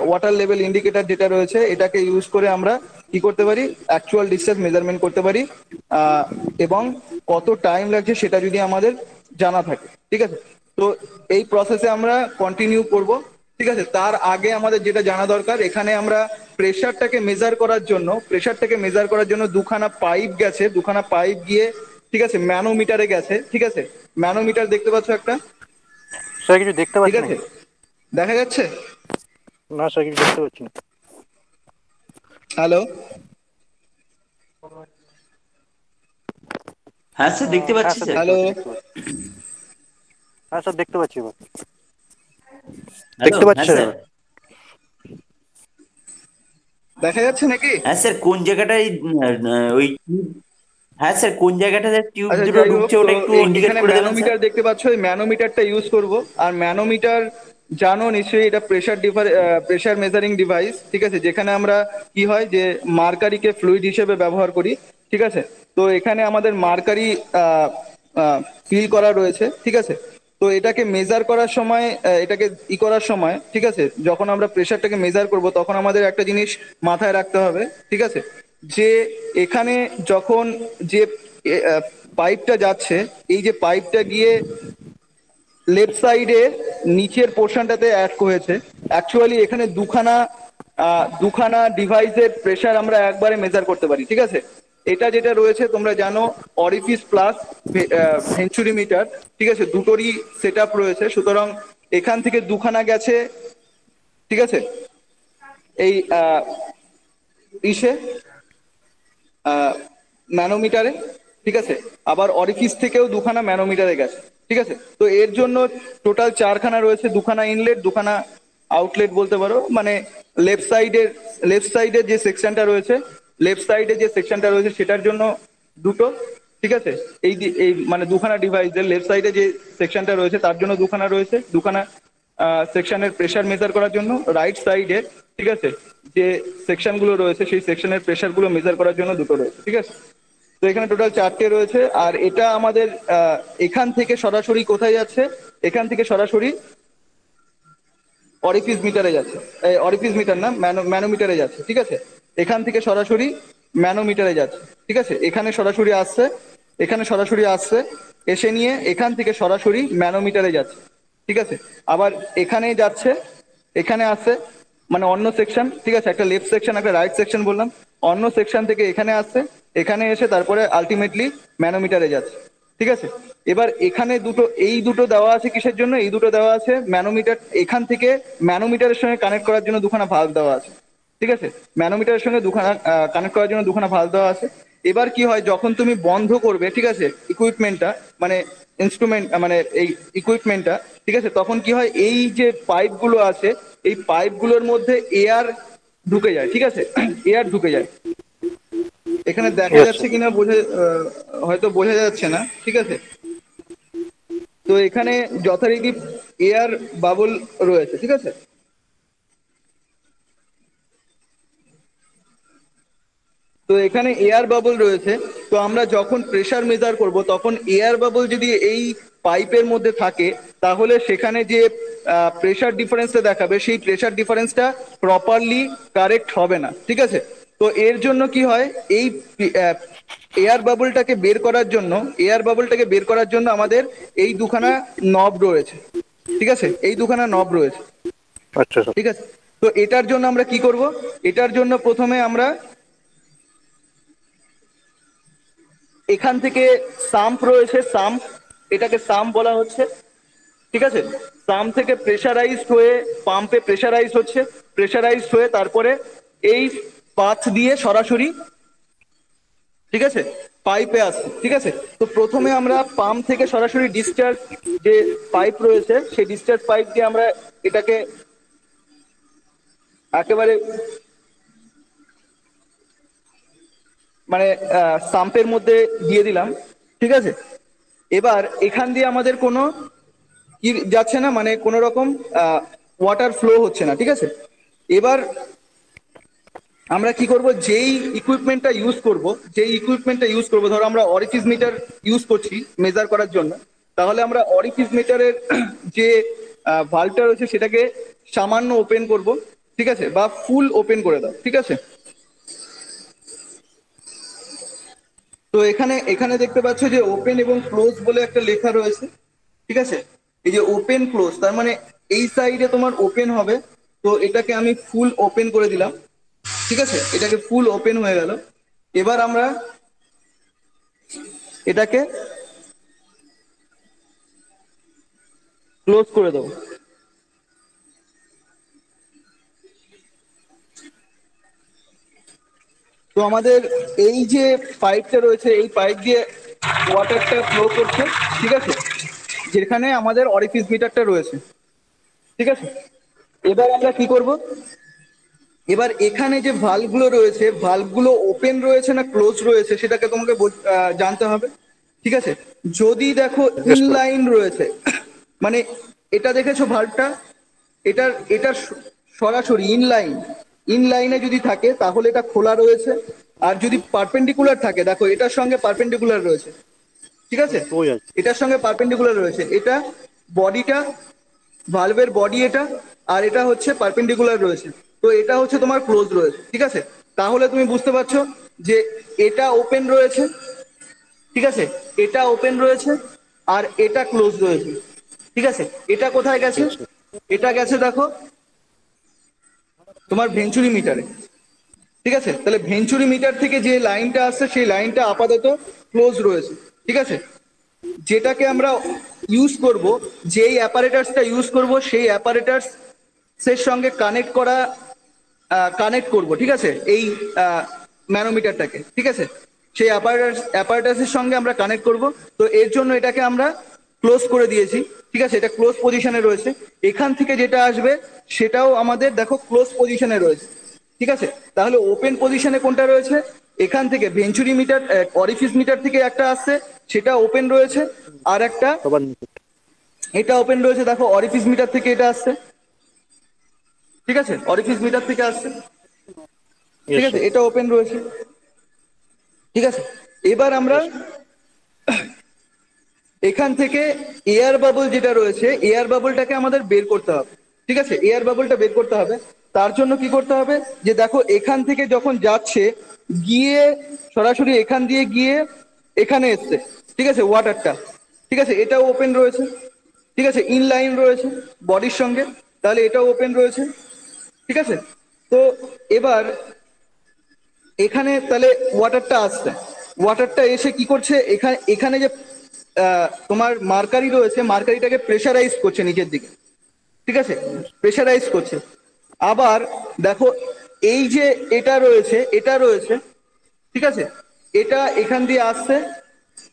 ওয়াটার লেভেল ইন্ডিকেটর যেটা রয়েছে এটাকে ইউজ করে আমরা কি করতে পারি, অ্যাকচুয়াল ডিসচার্জ মেজারমেন্ট করতে পারি, এবং কত টাইম লাগছে সেটা যদি আমাদের জানা থাকে। ঠিক আছে, তো এই প্রসেসে আমরা কন্টিনিউ করব। ঠিক আছে, তার আগে আমাদের যেটা জানা দরকার, এখানে আমরা প্রেশারটাকে মেজার করার জন্য দুখানা পাইপ গেছে, দুখানা পাইপ গিয়ে, ঠিক আছে, ম্যানোমিটারে গেছে। ঠিক আছে, ম্যানোমিটার দেখতে পাচ্ছ একটা? স্যার কিছু দেখতে ঠিক পাচ্ছি আছে, না। দেখা যাচ্ছে? না স্যার কিছু দেখতে পাচ্ছি না। হ্যালো, হ্যাঁ স্যার দেখতে হ্যাঁ পাচ্ছি স্যার স্যার। দেখতে হ্যালো, পাচ্ছি, হ্যাঁ স্যার দেখতে পাচ্ছি এবার। হ্যালো, দেখতে পাচ্ছি হ্যাঁ স্যার স্যার। এবার। দেখা যাচ্ছে নাকি? হ্যাঁ স্যার, কোন জায়গাটায় ওই হ্যাঁ স্যার, কোন জায়গাটাতে টিউব আচ্ছা, দুটো যাই হোক, ঢুকছে তো ওটা একটু ইন্ডিকেট এখানে করে দেবেন স্যার। ম্যানোমিটার দেখতে পাচ্ছ, এই ম্যানোমিটারটা ইউজ করব। আর ম্যানোমিটার জানো নিশ্চয়ই, এটা প্রেশার মেজারিং ডিভাইস। ঠিক আছে, যেখানে আমরা কি হয় যে মার্কারিকে ফ্লুইড হিসেবে ব্যবহার করি। ঠিক আছে, তো এখানে আমাদের মার্কারি ফিল করা রয়েছে। ঠিক আছে, তো এটাকে মেজার করার সময়, এটাকে করার সময়, ঠিক আছে, যখন আমরা প্রেশারটাকে মেজার করব তখন আমাদের একটা জিনিস মাথায় রাখতে হবে। ঠিক আছে, যে এখানে যখন যে পাইপটা যাচ্ছে, এই যে পাইপটা গিয়ে লেফট সাইডে নিচের পোর্শনটাতে অ্যাড হয়েছে, অ্যাকচুয়ালি এখানে দুখানা ডিভাইসের প্রেশার আমরা একবারে মেজার করতে পারি। ঠিক আছে, এটা যেটা রয়েছে তোমরা জানো, অরিফিস প্লাস ভেঞ্চুরিমিটার। ঠিক আছে, দুটোরই সেট আপ রয়েছে, সুতরাং এখান থেকে দুখানা গেছে। ঠিক আছে, এই ইসে ম্যানোমিটারে। ঠিক আছে, আবার অরিফিস থেকেও দুখানা ম্যানোমিটারে গেছে। ঠিক আছে, তো এর জন্য টোটাল চারখানা রয়েছে, দুখানা ইনলেট, দুখানা আউটলেট বলতে পারো। মানে লেফট সাইডের যে সেকশনটা রয়েছে সেটার জন্য দুটো। ঠিক আছে, এই মানে দুখানা ডিভাইসের লেফট সাইডে যে সেকশনটা রয়েছে তার জন্য দুখানা রয়েছে, দুখানা সেকশনের প্রেশার মেজার করার জন্য। রাইট সাইডে, ঠিক আছে, যে সেকশনগুলো রয়েছে সেই সেকশনের প্রেশারগুলো মেজার করার জন্য দুটো রয়েছে। ঠিক আছে, তো এখানে টোটাল চারটে রয়েছে। আর এটা আমাদের এখান থেকে সরাসরি কোথায় যাচ্ছে, এখান থেকে সরাসরি অরিফিস মিটারে যাচ্ছে, অরিফিস মিটার না, ম্যানোমিটারে যাচ্ছে। ঠিক আছে, এখান থেকে সরাসরি ম্যানোমিটারে যাচ্ছে। ঠিক আছে, এখানে সরাসরি আসছে, এসে নিয়ে এখান থেকে সরাসরি ম্যানোমিটারে যাচ্ছে। ঠিক আছে, আবার এখানে যাচ্ছে, এখানে আসছে, মানে অন্য সেকশন। ঠিক আছে, একটা লেফট সেকশন একটা রাইট সেকশন বললাম, অন্য সেকশন থেকে এখানে আসছে, এখানে এসে তারপরে আলটিমেটলি ম্যানোমিটারে যাচ্ছে। ঠিক আছে, এবার এখানে এই দুটো দেওয়া আছে কিসের জন্য, এই দুটো দেওয়া আছে ম্যানোমিটার, এখান থেকে ম্যানোমিটারের সঙ্গে কানেক্ট করার জন্য দুখানা ভালভ দেওয়া আছে। ঠিক আছে, ম্যানোমিটারের সঙ্গে কানেক্ট করার জন্য দুখানা ভালভ দেওয়া আছে। এবার কি হয়, যখন তুমি বন্ধ করবে, ঠিক আছে, ইকুইপমেন্টটা, মানে ইনস্ট্রুমেন্ট, মানে এই ইকুইপমেন্টটা, ঠিক আছে, তখন কি হয়, এই যে পাইপগুলো আছে এই পাইপগুলোর মধ্যে এয়ার ঢুকে যায়, ঠিক আছে, এয়ার ঢুকে যায়। এখানে দেখা Yes, যাচ্ছে কিনা হয়তো বোঝা যাচ্ছে না, ঠিক আছে। তো এখানে যথারীতি এয়ার বাবল রয়েছে, ঠিক আছে। তো এখানে এয়ার বাবল রয়েছে। তো আমরা যখন প্রেসার মেজার করব তখন এয়ার বাবল যদি এই পাইপের মধ্যে থাকে তাহলে সেখানে যে প্রেসার ডিফারেন্সটা দেখাবে সেই প্রেসার ডিফারেন্সটা প্রপারলি কারেক্ট হবে না, ঠিক আছে। তো এর জন্য কি হয়, এই এয়ার বাবলটাকে বের করার জন্য আমাদের এই দুখানা নব রয়েছে, ঠিক আছে, এই দুখানা নব রয়েছে, আচ্ছা স্যার। ঠিক আছে। তো এটার জন্য আমরা কি করব, এটার জন্য প্রথমে আমরা এখান থেকে সাম্প রয়েছে, সাম্প, এটাকে সাম্প বলা হচ্ছে, ঠিক আছে। সাম্প থেকে প্রেসারাইজড হয়ে পাম্পে প্রেসারাইজড হয়ে তারপরে এই পাথ দিয়ে সরাসরি, ঠিক আছে, পাইপে আসছে, ঠিক আছে। তো প্রথমে আমরা পাম্প থেকে সরাসরি ডিসচার্জ যে পাইপ রয়েছে সেই ডিসচার্জ পাইপ দিয়ে আমরা এটাকে একেবারে মানে সাম্পের মধ্যে দিয়ে দিলাম, ঠিক আছে। এবার এখান দিয়ে আমাদের কোনো কি যাচ্ছে না, মানে কোনো রকম ওয়াটার ফ্লো হচ্ছে না, ঠিক আছে। এবার আমরা কি করব, যেই ইকুইপমেন্টটা ইউজ করব, ধরো আমরা অরিফিস মিটার ইউজ করছি মেজার করার জন্য, তাহলে আমরা অরিফিস মিটারের যে ভালভটা রয়েছে সেটাকে সামান্য ওপেন করব, ঠিক আছে, বা ফুল ওপেন করে দাও, ঠিক আছে। তো এখানে দেখতে পাচ্ছ যে ওপেন এবং ক্লোজ বলে একটা লেখা রয়েছে, ঠিক আছে। এই যে ওপেন ক্লোজ, তার মানে এই সাইডে তোমার ওপেন হবে। তো এটাকে আমি ফুল ওপেন করে দিলাম, ঠিক আছে, এটাকে ফুল ওপেন হয়ে গেল। এবার আমরা এটাকে ক্লোজ করে দেবো। তো আমাদের এই যে পাইপটা রয়েছে এই পাইপ দিয়ে ওয়াটারটা ফ্লো করছে, ঠিক আছে, যেখানে আমাদের অরিফিস মিটারটা রয়েছে, ঠিক আছে। এবার আমরা কি করব, এবার এখানে যে ভালভগুলো রয়েছে ভালভগুলো ওপেন রয়েছে না ক্লোজ রয়েছে সেটাকে তোমাকে জানতে হবে, ঠিক আছে। যদি দেখো ইনলাইন রয়েছে, মানে এটা দেখেছো ভালভটা, এটার সরাসরি ইনলাইনে যদি থাকে তাহলে এটা খোলা রয়েছে। আর যদি পারপেন্ডিকুলার থাকে, দেখো এটার সঙ্গে পারপেন্ডিকুলার রয়েছে, ঠিক আছে, ওই আছে। এটার সঙ্গে পারপেন্ডিকুলার রয়েছে, এটা বডিটা, ভালভের বডি এটা, আর এটা হচ্ছে পারপেন্ডিকুলার রয়েছে। তো এটা হচ্ছে তোমার ক্লোজ রয়েছে, ঠিক আছে। তাহলে তুমি বুঝতে পারছো যে এটা ওপেন রয়েছে, ঠিক আছে, এটা ওপেন রয়েছে আর এটা ক্লোজ রয়েছে, ঠিক আছে। এটা কোথায় গেছে, এটা গেছে দেখো তোমার ভেঞ্চুরি মিটারে, ঠিক আছে। তাহলে ভেঞ্চুরি মিটার থেকে যে লাইনটা আসছে সেই লাইনটা আপাতত ক্লোজ রয়েছে, ঠিক আছে। যেটাকে আমরা ইউজ করব, যেই অ্যাপারেটাসটা ইউজ করব সেই অ্যাপারেটাস এর সঙ্গে কানেক্ট করব, ঠিক আছে, এই ম্যানোমিটারটাকে, ঠিক আছে, সেই অ্যাপারেটাসের সঙ্গে আমরা কানেক্ট করব। তো এর জন্য এটাকে আমরা ক্লোজ করে দিয়েছি, ঠিক আছে, এটা ক্লোজ পজিশনে রয়েছে। এখান থেকে যেটা আসবে সেটাও আমাদের দেখো ক্লোজ পজিশনে রয়েছে, ঠিক আছে। তাহলে ওপেন পজিশনে কোনটা রয়েছে, এখান থেকে ভেঞ্চুরি মিটার অরিফিস মিটার থেকে একটা আসছে সেটা ওপেন রয়েছে, আর একটা সবার নিচে। এটা ওপেন রয়েছে, দেখো অরিফিস মিটার থেকে এটা আসছে, ঠিক আছে, অরিফিস মিটার থেকে আসছে, ঠিক আছে, এটা ওপেন রয়েছে, ঠিক আছে। এবার আমরা এখান থেকে এয়ার বাবল যেটা রয়েছে এয়ার বাবলটাকে আমাদের বের করতে হবে, ঠিক আছে, এয়ার বাবলটা বের করতে হবে। তার জন্য কি করতে হবে, যে দেখো এখান থেকে যখন যাচ্ছে গিয়ে সরাসরি এখান দিয়ে গিয়ে এখানে এসছে, ঠিক আছে, ওয়াটারটা, ঠিক আছে, এটাও ওপেন রয়েছে, ঠিক আছে, ইনলাইন রয়েছে বডির সঙ্গে, তাহলে এটাও ওপেন রয়েছে, ঠিক আছে। তো এবার এখানে তাহলে ওয়াটারটা আসছে, ওয়াটারটা এসে কি করছে, এখানে যে তোমার মার্কারি রয়েছে মার্কারিটাকে প্রেসারাইজ করছে নিচের দিকে, ঠিক আছে, প্রেসারাইজ করছে। আবার দেখো এই যে এটা রয়েছে, ঠিক আছে, এটা এখান দিয়ে আসছে,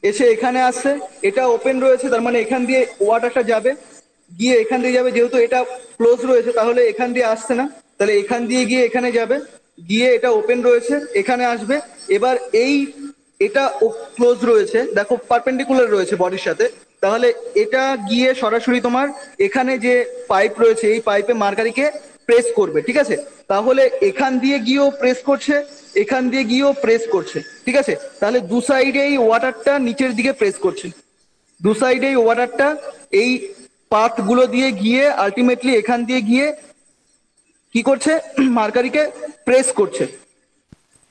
এসে এখানে আসছে, এটা ওপেন রয়েছে, তার মানে এখান দিয়ে ওয়াটারটা যাবে, গিয়ে এখান দিয়ে যাবে, যেহেতু এটা ক্লোজ রয়েছে তাহলে এখান দিয়ে আসছে না, তাহলে এখান দিয়ে গিয়ে এখানে যাবে, গিয়ে এটা ওপেন রয়েছে, এখানে আসবে। এবার এটা ক্লোজ রয়েছে, দেখো পারপেন্ডিকুলার রয়েছে বডির সাথে, তাহলে এটা গিয়ে সরাসরি তোমার এখানে যে পাইপ রয়েছে এই পাইপে মার্কারিকে প্রেস করবে, ঠিক আছে? তাহলে এখান দিয়ে গিয়েও প্রেস করছে, এখান দিয়ে গিয়েও প্রেস করছে, ঠিক আছে? তাহলে দু সাইডে এই ওয়াটারটা নিচের দিকে প্রেস করছে, দু সাইডে এই ওয়াটারটা এই পাথগুলো দিয়ে গিয়ে আলটিমেটলি এখান দিয়ে গিয়ে কি করছে, মার্কারিকে প্রেস করছে,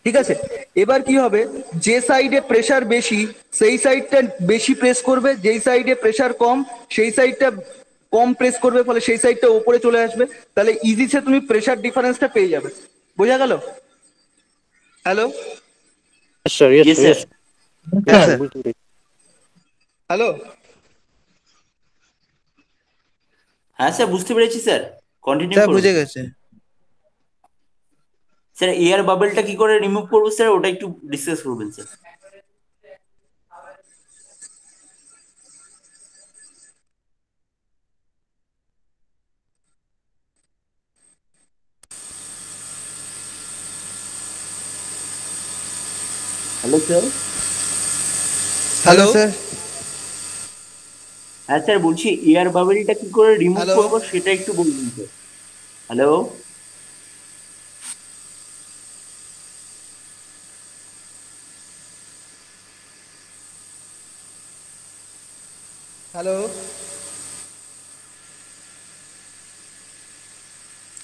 ঠিক আছে? এবার কি হবে, যে সাইডে প্রেসার বেশি সেই সাইডটা বেশি প্রেস করবে, যেই সাইডে প্রেসার কম সেই সাইডটা কম প্রেস করবে, ফলে সেই সাইডটা উপরে চলে আসবে। তাহলে ইজিসে তুমি প্রেসার ডিফারেন্সটা পেয়ে যাবে। বোঝা গেল? Hello sir Yes, sir. হ্যাঁ স্যার। বুঝতে পেরেছি। হ্যালো হ্যাঁ স্যার, বুঝতে পেরেছি স্যার, কন্টিনিউ স্যার করুন। বুঝে গেছে। স্যার এয়ার বাবলটা কি করে রিমুভ করবো স্যার, ওটা একটু ডিসকাস করবেন sir. Hello sir. Hello sir. হ্যাঁ স্যার, বলছি এয়ার বাবলটা কি করে রিমুভ হ্যালো। করবো সেটা একটু বলবেন স্যার। হ্যালো হ্যালো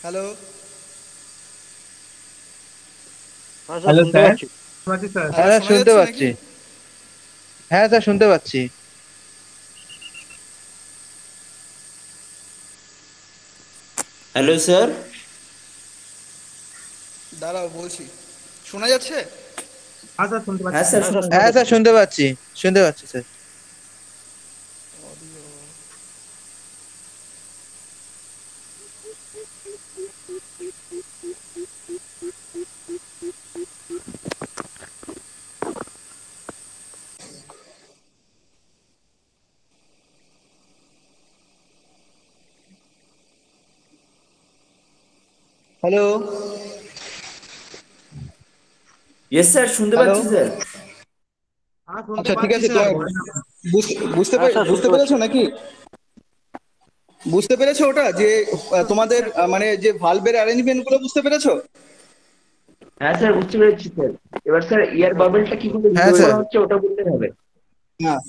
হ্যালো হ্যাঁ স্যার শুনতে পাচ্ছি। হ্যাঁ শুনতে পাচ্ছি। হ্যাঁ স্যার শুনতে পাচ্ছি। Hello sir. দাঁড়াও বলছি, শোনা যাচ্ছে? হ্যাঁ স্যার শুনতে হ্যাঁ স্যার শুনতে পাচ্ছি, শুনতে পাচ্ছি স্যার। হ্যালো ইয়েস স্যার, শুনতে হ্যালো পাচ্ছি স্যার। আচ্ছা ঠিক আছে, তো বুঝতে হ্যাঁ, স্যার, বুঝতে শুনতে পেরেছো নাকি? বুঝতে পেরেছো ওটা যে তোমাদের মানে যে ভালভের অ্যারেঞ্জমেন্ট গুলো বুঝতে পেরেছো? হ্যাঁ স্যার, বুঝতে পেরেছি স্যার। এবার স্যার এয়ার বাবলটা কি করে হ্যাঁ, রিমুভ স্যার। করা হচ্ছে ওটা বলতে হবে। হ্যাঁ,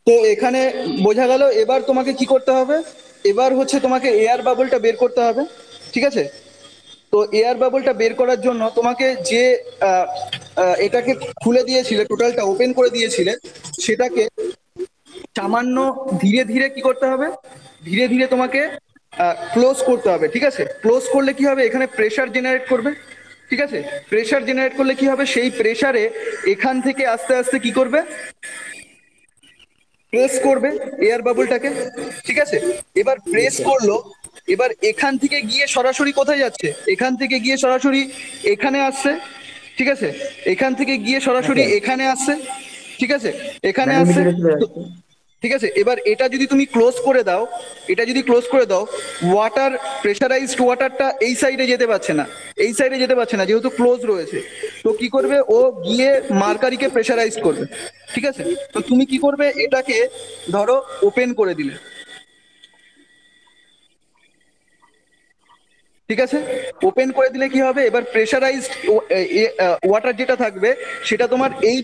তো এখানে বোঝা গেল। এবার তোমাকে কি করতে হবে, এবার হচ্ছে তোমাকে এয়ার বাবলটা বের করতে হবে, ঠিক আছে? তো এয়ার বাবলটা বের করার জন্য তোমাকে যে এটাকে খুলে দিয়েছিলে, টোটালটা ওপেন করে দিয়েছিলে, সেটাকে সামান্য ধীরে ধীরে কি করতে হবে, ধীরে ধীরে তোমাকে ক্লোজ করতে হবে, ঠিক আছে? ক্লোজ করলে কি হবে, এখানে প্রেসার জেনারেট করবে, ঠিক আছে? প্রেসার জেনারেট করলে কি হবে, সেই প্রেসারে এখান থেকে আস্তে আস্তে কি করবে, প্রেস করবে এয়ার বাবলটাকে, ঠিক আছে? এবার প্রেস করলো, এবার এখান থেকে গিয়ে সরাসরি কোথায় যাচ্ছে, এখান থেকে গিয়ে সরাসরি এখানে আসছে, ঠিক আছে? এখান থেকে গিয়ে সরাসরি এখানে আসছে, ঠিক আছে? এখানে আসছে, ঠিক আছে? এবার এটা যদি তুমি ক্লোজ করে দাও, এটা যদি ক্লোজ করে দাও, ওয়াটার, প্রেসারাইজড ওয়াটারটা এই সাইডে যেতে পারছে না, এই সাইডে যেতে পারছে না, যেহেতু ক্লোজ রয়েছে। তো কি করবে, ও গিয়ে মার্কারিকে প্রেসারাইজ করবে, ঠিক আছে? তো তুমি কি করবে, এটাকে ধরো ওপেন করে দিলে, ঠিক আছে? ওপেন করে দিলে কি হবে, এবার প্রেসারাইজড ওয়াটার যেটা থাকবে সেটা তোমার এই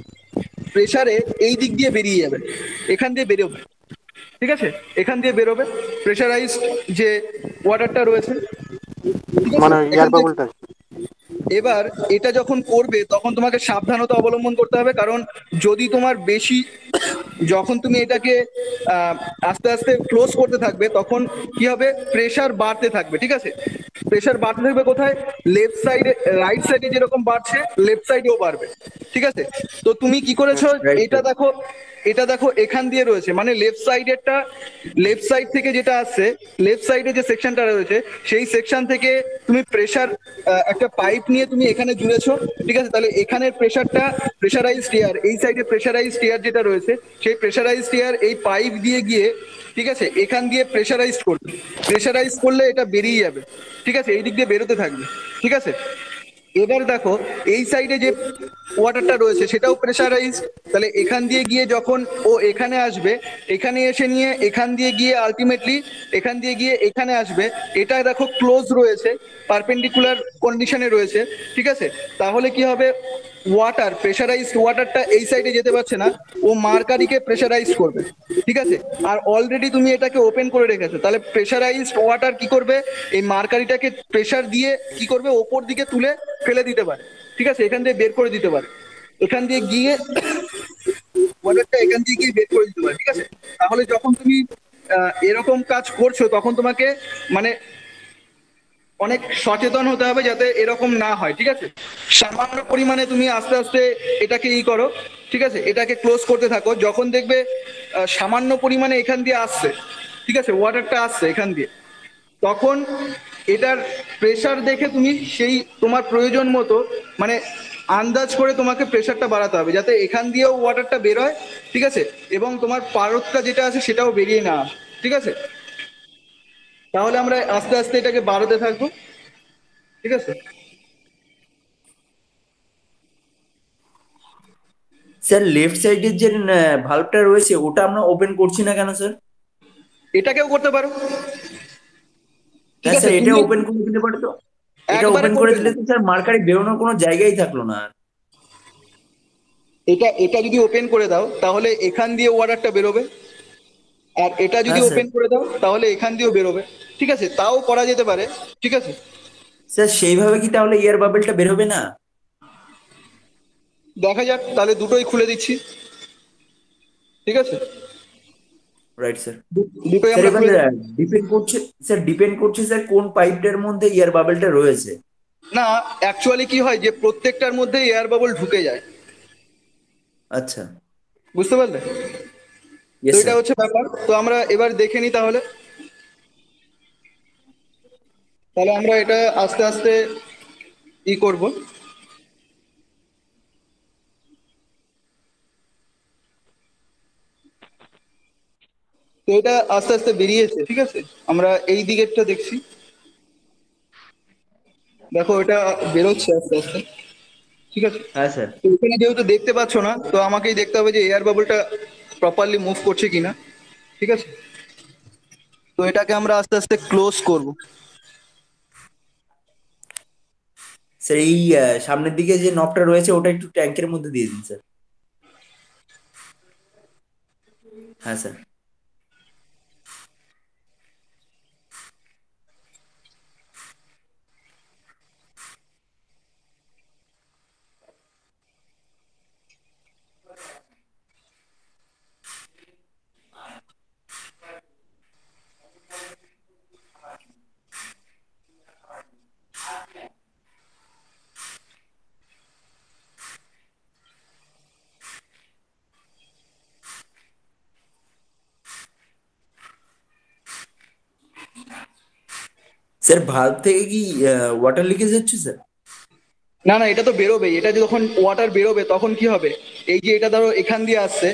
প্রেসারে এই দিক দিয়ে বেরিয়ে যাবে, এখান দিয়ে বেরোবে, ঠিক আছে? এখান দিয়ে বেরোবে প্রেসারাইজড যে ওয়াটারটা রয়েছে, ঠিক আছে? মানে এয়ার এখান দিয়ে- বাবলটা। এবার এটা যখন করবে তখন তোমাকে সাবধানতা অবলম্বন করতে হবে, কারণ যদি তোমার বেশি, যখন তুমি এটাকে আস্তে আস্তে ক্লোজ করতে থাকবে তখন কি হবে, প্রেসার বাড়তে থাকবে, ঠিক আছে? প্রেসার বাড়তে থাকবে কোথায়, লেফট সাইডে, রাইট সাইডে যেরকম বাড়ছে লেফট সাইডেও বাড়বে, ঠিক আছে? তো তুমি কি করেছো, এটা দেখো, এটা দেখো এখান দিয়ে রয়েছে, মানে লেফট সাইডেরটা, লেফট সাইড থেকে যেটা আসছে, লেফট সাইডে যে সেকশনটা রয়েছে সেই সেকশন থেকে তুমি প্রেসার, একটা পাইপ নিয়ে তুমি এখানে জুড়েছো, ঠিক আছে? তাহলে এখানের প্রেসারটা, প্রেসারাইজড এয়ার, এই সাইডে প্রেসারাইজড এয়ার যেটা রয়েছে সেই প্রেসারাইজড এয়ার এই পাইপ দিয়ে গিয়ে ঠিক আছে, এখান দিয়ে প্রেশারাইজ করবে, প্রেশারাইজ করলে এটা বেরিয়ে যাবে, ঠিক আছে, এই দিক দিয়ে বেরোতে থাকবে, ঠিক আছে। এবার দেখো এই সাইডে যে ওয়াটারটা রয়েছে সেটাও প্রেশারাইজ, তাহলে এখান দিয়ে গিয়ে যখন ও এখানে আসবে, এখানে এসে নিয়ে এখান দিয়ে গিয়ে আলটিমেটলি এখান দিয়ে গিয়ে এখানে আসবে, এটা দেখো ক্লোজ রয়েছে, পারপেন্ডিকুলার কন্ডিশনে রয়েছে, ঠিক আছে। তাহলে কি হবে, ওয়াটার প্রেশারাইজড ওয়াটারটা এই সাইডে যেতে পারছে না, ও মার্কারিকে প্রেশারাইজ করবে, ঠিক আছে। আর অলরেডি তুমি এটাকে ওপেন করে রেখেছো, তাহলে প্রেশারাইজড ওয়াটার কি করবে, এই মার্কারিটাকে প্রেশার দিয়ে কি করবে, ওপর দিকে তুলে ফেলে দিতে পারে, ঠিক আছে, এখান দিয়ে বের করে দিতে পারে, এখান দিয়ে গিয়ে ওয়াটারটা এখান দিয়ে গিয়ে বের করে দিতে পারে, ঠিক আছে। তাহলে যখন তুমি এরকম কাজ করছো তখন তোমাকে মানে অনেক সচেতন হতে হবে যাতে এরকম না হয়, ঠিক আছে। সামান্য পরিমাণে তুমি আস্তে আস্তে এটাকে করো, ঠিক আছে, এটাকে ক্লোজ করতে থাকো, যখন দেখবে সামান্য পরিমাণে এখান দিয়ে আসছে, ঠিক আছে, ওয়াটারটা আসছে এখান দিয়ে, তখন এটার প্রেসার দেখে তুমি সেই তোমার প্রয়োজন মতো মানে আন্দাজ করে তোমাকে প্রেসারটা বাড়াতে হবে যাতে এখান দিয়েও ওয়াটারটা বেরোয়, ঠিক আছে, এবং তোমার পারদটা যেটা আছে সেটাও বেরিয়ে না আসে, ঠিক আছে। তাহলে আমরা আস্তে আস্তে এটাকে বাড়াতে থাকবো, ঠিক আছে। স্যার লেফট সাইডের যে ভালভটা রয়েছে ওটা আমরা ওপেন করছি না কেন স্যার? এটাকেও করতে পারো, ঠিক হ্যাঁ আছে, স্যার, এটা তুমি ওপেন করে দিতে পারে তো? এটা একবারে ওপেন করে করবে দিলে না। তো স্যার মার্কারি বেরোনোর কোনো জায়গাই থাকলো না আর। এটা এটা যদি ওপেন করে দাও তাহলে এখান দিয়ে ওয়াটারটা বেরোবে, আর এটা যদি হ্যাঁ স্যার। ওপেন করে দাও তাহলে এখান দিয়েও বেরোবে, ঠিক আছে, তাও করা যেতে পারে, ঠিক আছে। স্যার সেইভাবে কি তাহলে এয়ার বাবেলটা বের হবে না? দেখা যাক, তাহলে দুটোই খুলে দিচ্ছি, ঠিক আছে, রাইট স্যার। দুটোই স্যার আমরা এবার খুলে দিচ্ছি। ডিপেন্ড করছে স্যার কোন পাইপটার মধ্যে এয়ার বাবেলটা রয়েছে। না, অ্যাকচুয়ালি কি হয় যে প্রত্যেকটার মধ্যে এয়ার বাবল ঢুকে যায়, আচ্ছা। বুঝতে পারলে, তো ইয়েস এটা স্যার। হচ্ছে ব্যাপার। তো আমরা এবার দেখে নিই তাহলে, তাহলে আমরা এটা আস্তে আস্তে করব। তো এটা আস্তে আস্তে বেরিয়েছে, ঠিক আছে, আমরা এই দিকেরটা দেখছি, দেখো এটা বেরোচ্ছে আস্তে আস্তে, ঠিক আছে। হ্যাঁ স্যার। তো এখানে যেহেতু দেখতে পাচ্ছ না, তো আমাকেই দেখতে হবে যে এয়ার বাবলটা প্রপারলি মুভ করছে কিনা, ঠিক আছে। তো এটাকে আমরা আস্তে আস্তে ক্লোজ করব। স্যার এই সামনের দিকে যে নবটা রয়েছে ওটা একটু ট্যাঙ্কের মধ্যে দিয়ে দিন স্যার। হ্যাঁ স্যার। স্যার ভালভ থেকে কি ওয়াটার লিকেজ হচ্ছে স্যার? না না, এটা তো বেরোবেই, এটা যখন ওয়াটার বেরোবে তখন কি হবে, এই যে এটা ধরো এখান দিয়ে আসছে,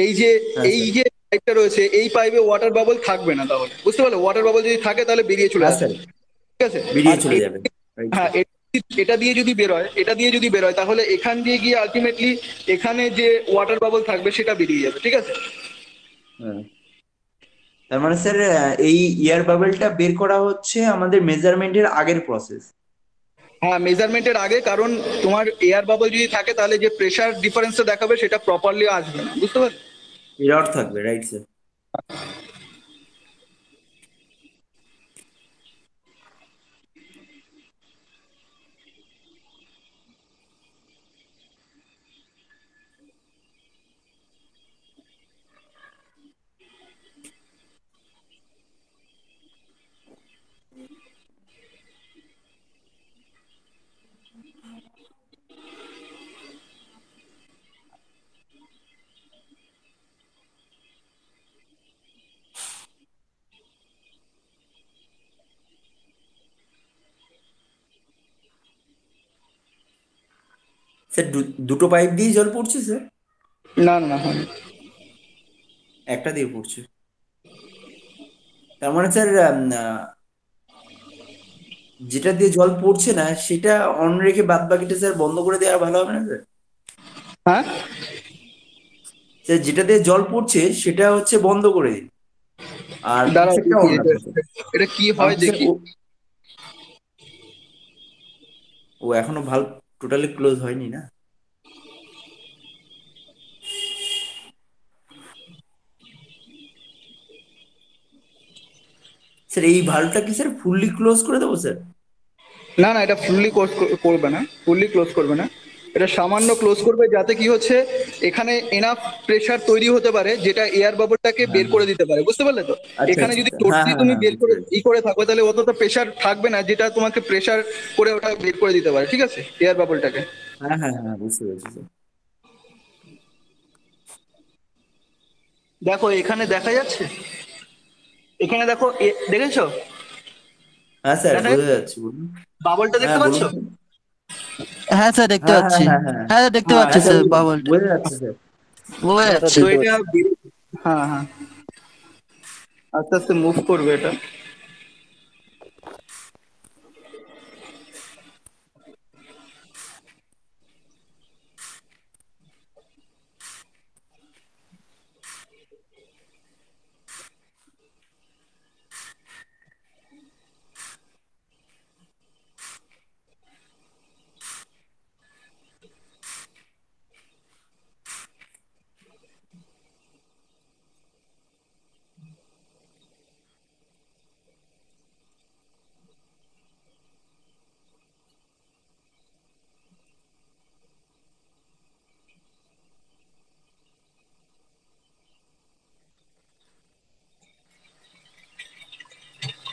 এই যে হ্যাঁ এই স্যার। যে পাইপটা রয়েছে এই পাইপে ওয়াটার বাবল থাকবে না, তাহলে বুঝতে পারলে, ওয়াটার বাবল যদি থাকে তাহলে বেরিয়ে চলে হ্যাঁ আসবে, স্যার, ঠিক আছে। বেরিয়ে আর চলে যাবে। রাইট হ্যাঁ, স্যার। এটা দিয়ে যদি বেরোয়, এটা দিয়ে যদি বেরোয় তাহলে এখান দিয়ে গিয়ে আলটিমেটলি এখানে যে ওয়াটার বাবল থাকবে সেটা বেরিয়ে যাবে, ঠিক আছে। হ্যাঁ। তার মানে স্যার এই এয়ার বাবেলটা বের করা হচ্ছে আমাদের মেজারমেন্টের আগের প্রসেস। হ্যাঁ, মেজারমেন্টের আগে, কারণ তোমার এয়ার বাবল যদি থাকে তাহলে যে প্রেসার ডিফারেন্সটা দেখাবে সেটা প্রপারলি আসবে না, বুঝতে পারলে। এরর থাকবে, রাইট স্যার। স্যার দুটো পাইপ দিয়ে জল পড়ছে স্যার? না না না, হয়নি। একটা দিয়ে পড়ছে। তার মানে স্যার যেটা দিয়ে জল পড়ছে না সেটা অন রেখে বাদ বাকিটা স্যার বন্ধ করে দেওয়া ভালো হবে না স্যার? হ্যাঁ, স্যার যেটা দিয়ে জল পড়ছে সেটা হচ্ছে বন্ধ করে দিন, আর দাঁড়াও পিছেরটা দেখি অন এটা রাখুন স্যার। এটা কি হয় কারণ স্যার দেখি। ও এখনো ভাল্ব টোটালি ক্লোজ হয়নি না। স্যার এই ভাল্বটা কি স্যার ফুললি ক্লোজ করে দেবো স্যার? না না, এটা ফুললি ক্লোজ করবে না, ফুললি ক্লোজ করবে না, এটা সামান্য ক্লোজ করবে, যাতে কি হচ্ছে এখানে এনাফ প্রেসার তৈরি হতে পারে যেটা এয়ার বাবলটাকে হ্যাঁ বের করে দিতে পারে, বুঝতে পারলে তো? আচ্ছা এখানে আচ্ছা যদি স্যার, হ্যাঁ টোটালি হ্যাঁ তুমি হ্যাঁ বের বুঝতে করে পেরেছি। করে থাকো তাহলে অতটা প্রেসার থাকবে না যেটা তোমাকে প্রেসার করে ওটা বের করে দিতে পারে, ঠিক আছে, এয়ার বাবলটাকে। হ্যাঁ হ্যাঁ হ্যাঁ বুঝতে পেরেছি স্যার। দেখো এখানে দেখা যাচ্ছে, এখানে দেখো দেখেছো হ্যাঁ স্যার দেখা বোঝা যাচ্ছে যাচ্ছে, বলুন। বাবলটা হ্যাঁ দেখতে বলুন পাচ্ছো? স্যার। হ্যাঁ স্যার দেখতে হ্যাঁ হ্যাঁ পাচ্ছি। হ্যাঁ হ্যাঁ হ্যাঁ দেখতে হ্যাঁ পাচ্ছি হ্যাঁ স্যার স্যার বাবলটা বোঝা যাচ্ছে স্যার। বোঝা হ্যাঁ স্যার যাচ্ছে। তো দেখতে এটা পাচ্ছি। হ্যাঁ হ্যাঁ, আস্তে আস্তে মুভ করবে এটা।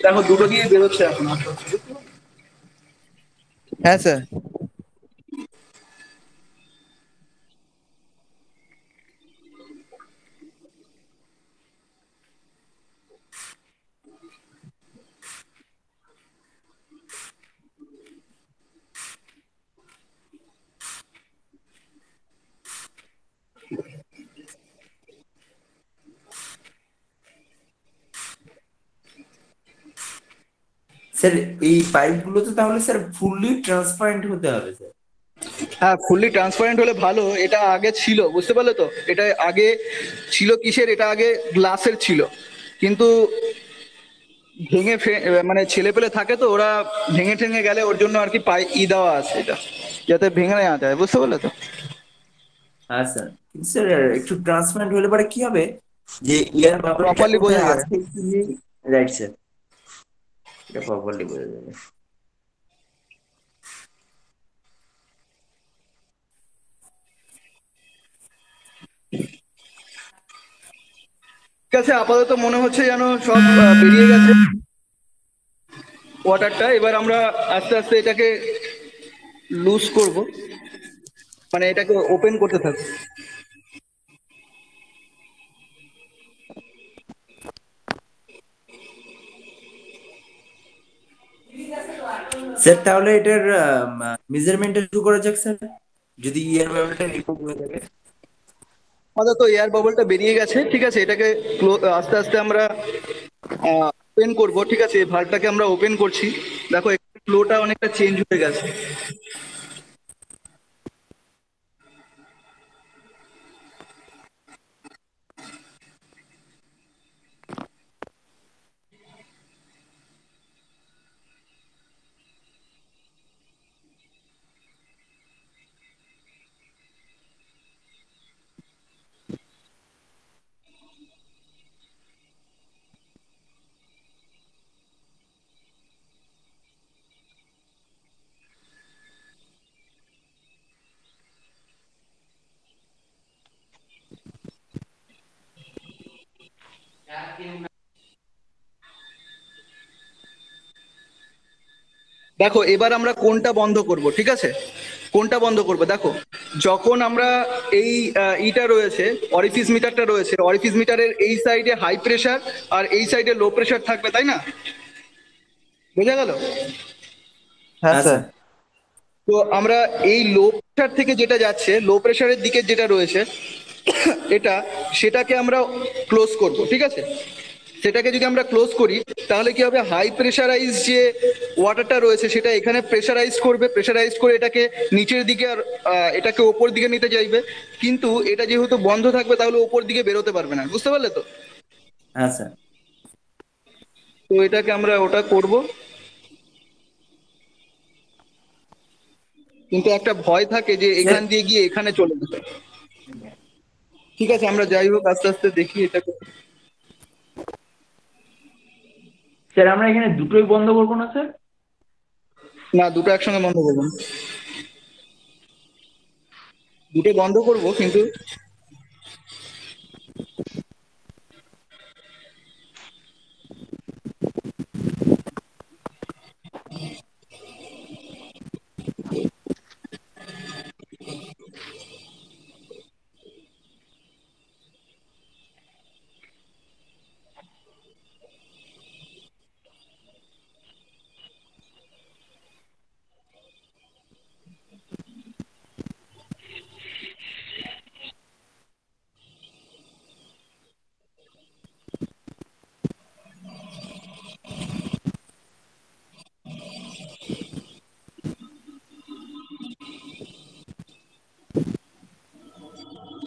দেখো দুটো দিয়ে বেরোচ্ছে এখন আস্তে আস্তে। হ্যাঁ স্যার। স্যার এই পাইপগুলোতে তাহলে স্যার ফুললি ট্রান্সপারেন্ট হতে হবে স্যার? হ্যাঁ, ফুললি ট্রান্সপারেন্ট হলে ভালো। এটা আগে ছিল, বুঝতে পারলে তো? এটা আগে ছিল কিসের, এটা আগে গ্লাসের ছিল, কিন্তু ভেঙে মানে ছেলে পেলে থাকে তো, ওরা ভেঙে ঠেঙে গেলে ওর জন্য আর কি দেওয়া আছে এটা, যাতে ভেঙে নেওয়া যায়, বুঝতে পারলে তো? হ্যাঁ স্যার, কিন্তু স্যার একটু ট্রান্সপারেন্ট হলে পরে কি হবে যে এয়ার বাবলটা প্রপারলি বোঝা কোথায় যাবে। আছে রাইট স্যার, এটা প্রপারলি বোঝা যাবে। ঠিক আছে, আপাতত মনে হচ্ছে যেন সব বেরিয়ে গেছে ওয়াটারটা। এবার আমরা আস্তে আস্তে এটাকে লুজ করব, মানে এটাকে ওপেন করতে থাকবো। স্যার তাহলে এটার মেজারমেন্ট শুরু করা যাক স্যার, যদি এয়ার বাবলটা রিমুভ হয়ে যাবে। আপাতত এয়ার বাবলটা বেরিয়ে গেছে, ঠিক আছে, এটাকে আস্তে আস্তে আমরা ওপেন করব, ঠিক আছে, এই ভালভটাকে আমরা ওপেন করছি। দেখো ফ্লোটা অনেকটা চেঞ্জ হয়ে গেছে। দেখো এবার আমরা কোনটা বন্ধ করব, ঠিক আছে, কোনটা বন্ধ করব। দেখো যখন আমরা এই ইটা রয়েছে, অরিফিস মিটারটা রয়েছে, অরিফিস মিটারের এই সাইডে হাই প্রেসার আর এই সাইডে লো প্রেসার থাকবে, তাই না? বোঝা গেল? হ্যাঁ হ্যাঁ স্যার। স্যার। তো আমরা এই লো প্রেসার থেকে যেটা যাচ্ছে, লো প্রেসারের দিকে যেটা রয়েছে এটা, সেটাকে আমরা ক্লোজ করব, ঠিক আছে, সেটাকে যদি আমরা ক্লোজ করি তাহলে কি হবে, হাই প্রেশারাইজ যে ওয়াটারটা রয়েছে সেটা এখানে প্রেশারাইজ করবে, প্রেশারাইজ করে এটাকে নিচের দিকে আর এটাকে ওপর দিকে নিতে চাইবে, কিন্তু এটা যেহেতু বন্ধ থাকবে তাহলে ওপর দিকে বেরোতে পারবে না, বুঝতে পারলে তো? হ্যাঁ স্যার। তো এটাকে আমরা ওটা করব, কিন্তু একটা ভয় থাকে যে এখান দিয়ে গিয়ে এখানে চলে যেতে। ঠিক আছে, আমরা যাই হোক আস্তে আস্তে দেখি এটাকে। স্যার আমরা এখানে দুটোই বন্ধ করবো না স্যার? না, দুটো একসঙ্গে বন্ধ করবো না, দুটো বন্ধ করবো কিন্তু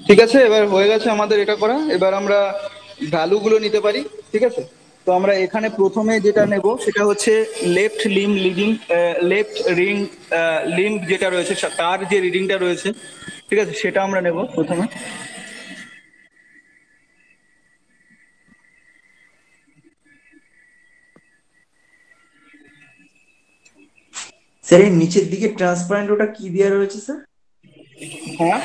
ঠিক আছে। এবার হয়ে গেছে আমাদের এটা করা, এবার আমরা ভ্যালুগুলো নিতে পারি। ঠিক আছে, তো আমরা এখানে প্রথমে যেটা নেব সেটা হচ্ছে left limb reading, left ring limb যেটা রয়েছে তার যে রিডিংটা রয়েছে, ঠিক আছে, সেটা আমরা নেব প্রথমে। স্যার এর নিচের দিকে ট্রান্সপারেন্ট ওটা কি দেওয়া রয়েছে স্যার? হ্যাঁ,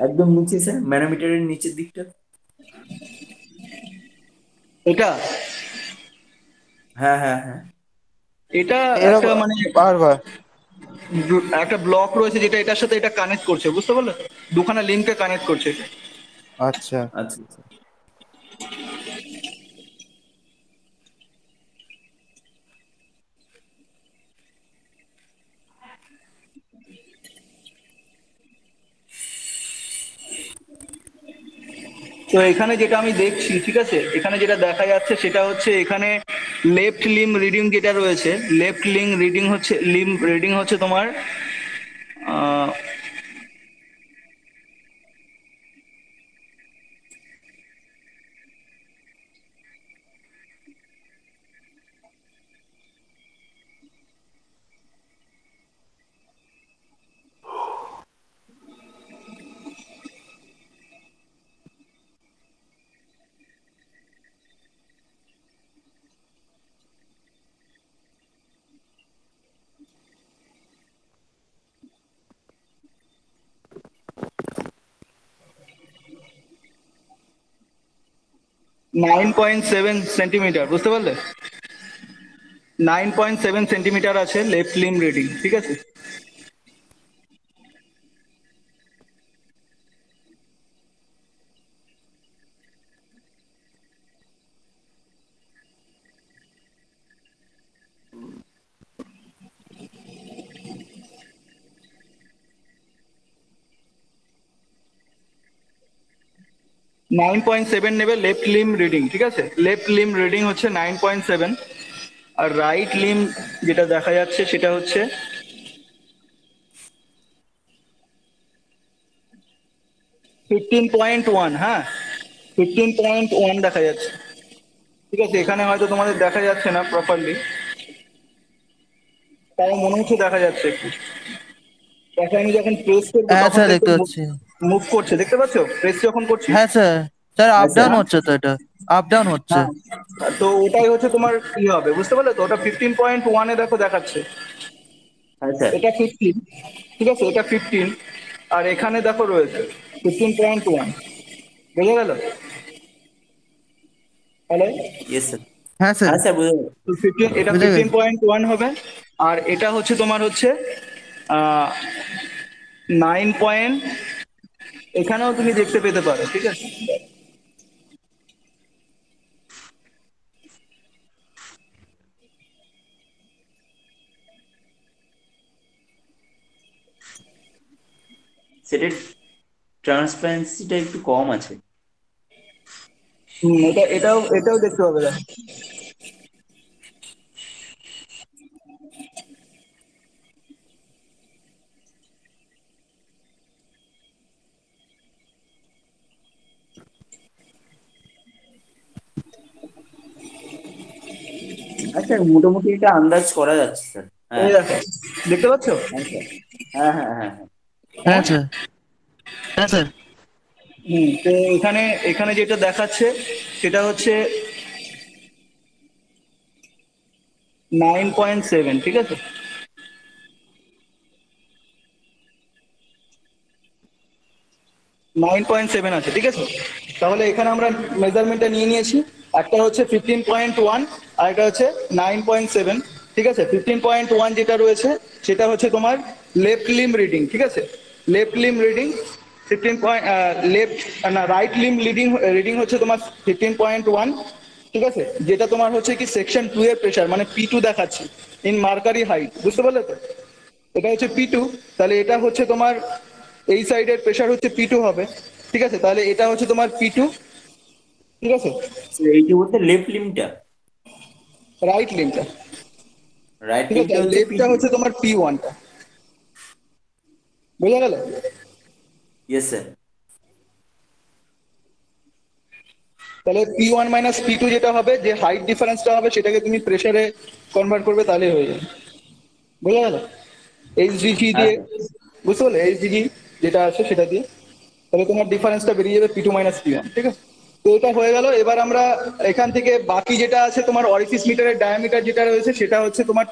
একদম নিচে স্যার, ম্যানোমিটারের নিচের দিকটা। এটা হ্যাঁ হ্যাঁ হ্যাঁ। এটা একটা মানে একটা ব্লক রয়েছে যেটা এটার সাথে এটা কানেক্ট করছে, বুঝতে পারলে? দুখানা লিঙ্ককে কানেক্ট করছে। আচ্ছা আচ্ছা আচ্ছা। তো এখানে যেটা আমি দেখছি, ঠিক আছে, এখানে যেটা দেখা যাচ্ছে সেটা হচ্ছে এখানে লেফট লিম রিডিং যেটা রয়েছে, লেফট লিম রিডিং হচ্ছে তোমার 9.7 সেন্টিমিটার, বুঝতে পারলে? 9.7 সেন্টিমিটার আছে লেফট লিম রিডিং, ঠিক আছে। নাইন পয়েন্ট সেভেন নেবে লেফট লিম রিডিং, ঠিক আছে, লেফট লিম রিডিং হচ্ছে 9.7, আর রাইট লিম যেটা দেখা যাচ্ছে সেটা হচ্ছে 15.1। হ্যাঁ, 15.1 দেখা যাচ্ছে, ঠিক আছে। এখানে হয়তো তোমাদের দেখা যাচ্ছে না প্রপারলি, তাও মনে হচ্ছে দেখা যাচ্ছে একটু। দেখো আমি যখন প্রেস করবো হ্যাঁ তখন স্যার দেখবে দেখতে পাচ্ছি। মুভ করছে, দেখতে পাচ্ছ প্রেস যখন করছি? হ্যাঁ স্যার, স্যার আপ ডাউন হ্যাঁ হচ্ছে তো, এটা আপ ডাউন হচ্ছে। হ্যাঁ, তো ওটাই হচ্ছে তোমার কি হবে, বুঝতে পারলে তো? ওটা 15.1-এ দেখো দেখাচ্ছে, হ্যাঁ স্যার। এটা 15, ঠিক আছে, এটা 15, আর এখানে দেখো রয়েছে 15.1, বোঝা গেল? হ্যালো? Yes sir. হ্যাঁ স্যার, হ্যাঁ স্যার বুঝতে পারছি। তো 15, এটা বুঝে গেছি। 15.1 হবে, আর এটা হচ্ছে তোমার হচ্ছে 9 পয়েন্ট, এখানেও তুমি দেখতে পেতে পারো, ঠিক আছে। সেটার ট্রান্সপারেন্সিটা একটু কম আছে। এটাও দেখতে হবে, দেখো। আচ্ছা, মোটামুটি এটা আন্দাজ করা যাচ্ছে স্যার। এই হ্যাঁ দেখো, দেখতে পাচ্ছ? হ্যাঁ স্যার, হ্যাঁ হ্যাঁ হ্যাঁ হ্যাঁ। হ্যাঁ স্যার, হ্যাঁ স্যার। তো এখানে এখানে যেটা দেখাচ্ছে সেটা হচ্ছে 9.7, ঠিক আছে? 9.7 আছে, ঠিক আছে? তাহলে এখানে আমরা মেজারমেন্টটা নিয়ে নিয়েছি। একটা হচ্ছে 15.1 আর একটা হচ্ছে 9.7, ঠিক আছে? 15.1 যেটা রয়েছে সেটা হচ্ছে তোমার লেফট লিম রিডিং, ঠিক আছে? Left limb reading right limb reading হচ্ছে তোমার 15.1, ঠিক আছে? যেটা তোমার হচ্ছে কি সেকশন 2 এর প্রেশার, মানে P2 দেখাচ্ছি ইন মার্কারি হাইট, বুঝতে পারলে তো? এটা হচ্ছে P2, তাহলে এটা হচ্ছে তোমার এই সাইডের প্রেশার হচ্ছে P2 হবে, ঠিক আছে? তাহলে এটা হচ্ছে তোমার P2, ঠিক আছে? স্যার এইটা বলতে লেফট লিমটা, রাইট লিম্বটা, রাইট ঠিক আছে? লিমটা আর হচ্ছে লেফটটা হচ্ছে তোমার P1 টা, বোঝা গেল? Yes sir. তাহলে P1 মাইনাস P2 যেটা হবে, যে হাইট ডিফারেন্সটা হবে সেটাকে তুমি প্রেসারে কনভার্ট করবে, তাহলে হয়ে যাবে, বোঝা গেল? এইচডিজি হ্যাঁ দিয়ে, বুঝতে পারলে? এইচডিজি যেটা আছে সেটা দিয়ে, তাহলে তোমার ডিফারেন্সটা বেরিয়ে যাবে P2 মাইনাস P1, ঠিক আছে? তো এটা হয়ে গেল। এবার আমরা এখান থেকে বাকি যেটা আছে তোমার অরিফিস মিটারের ডায়ামিটার যেটা রয়েছে সেটা হচ্ছে তোমার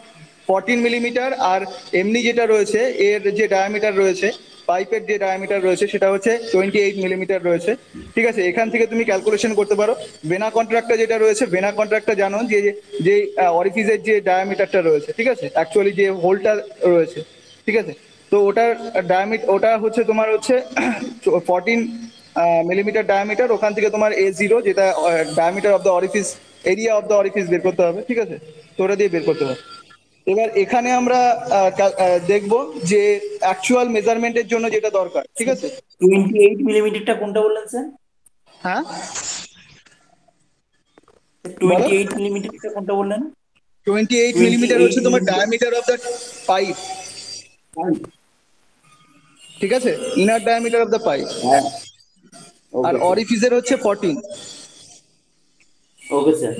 14 মিলিমিটার, আর এমনি যেটা রয়েছে এর যে ডায়ামিটার রয়েছে, পাইপের যে ডায়ামিটার রয়েছে সেটা হচ্ছে 28 মিলিমিটার রয়েছে, ঠিক আছে? এখান থেকে তুমি ক্যালকুলেশন করতে পারো। ভেনা কন্ট্রাক্টটা যেটা রয়েছে, ভেনা কন্ট্রাক্টটা জানো যে যে অরিফিসের যে ডায়ামিটারটা রয়েছে, ঠিক আছে? অ্যাকচুয়ালি যে হোলটা রয়েছে, ঠিক আছে? তো ওটার ওটা হচ্ছে তোমার হচ্ছে 14 মিলিমিটার ডায়ামিটার। ওখান থেকে তোমার A0 যেটা diameter of the orifice, area of the orifice বের করতে হবে, ঠিক আছে? তো ওটা দিয়ে বের করতে হবে। এবার এখানে আমরা দেখবো যে অ্যাকচুয়াল মেজারমেন্টের জন্য যেটা দরকার, ঠিক আছে? 28 মিলিমিটারটা কোনটা বললেন স্যার? হ্যাঁ, বলো। 28 মিলিমিটারটা কোনটা বললেন? 28 মিলিমিটার 28 হচ্ছে তোমার millimetre. Diameter of the pipe, ঠিক আছে? Inner diameter of the pipe. হ্যাঁ, আর ওকে স্যার, অরিফিসের হচ্ছে 14। Okay sir.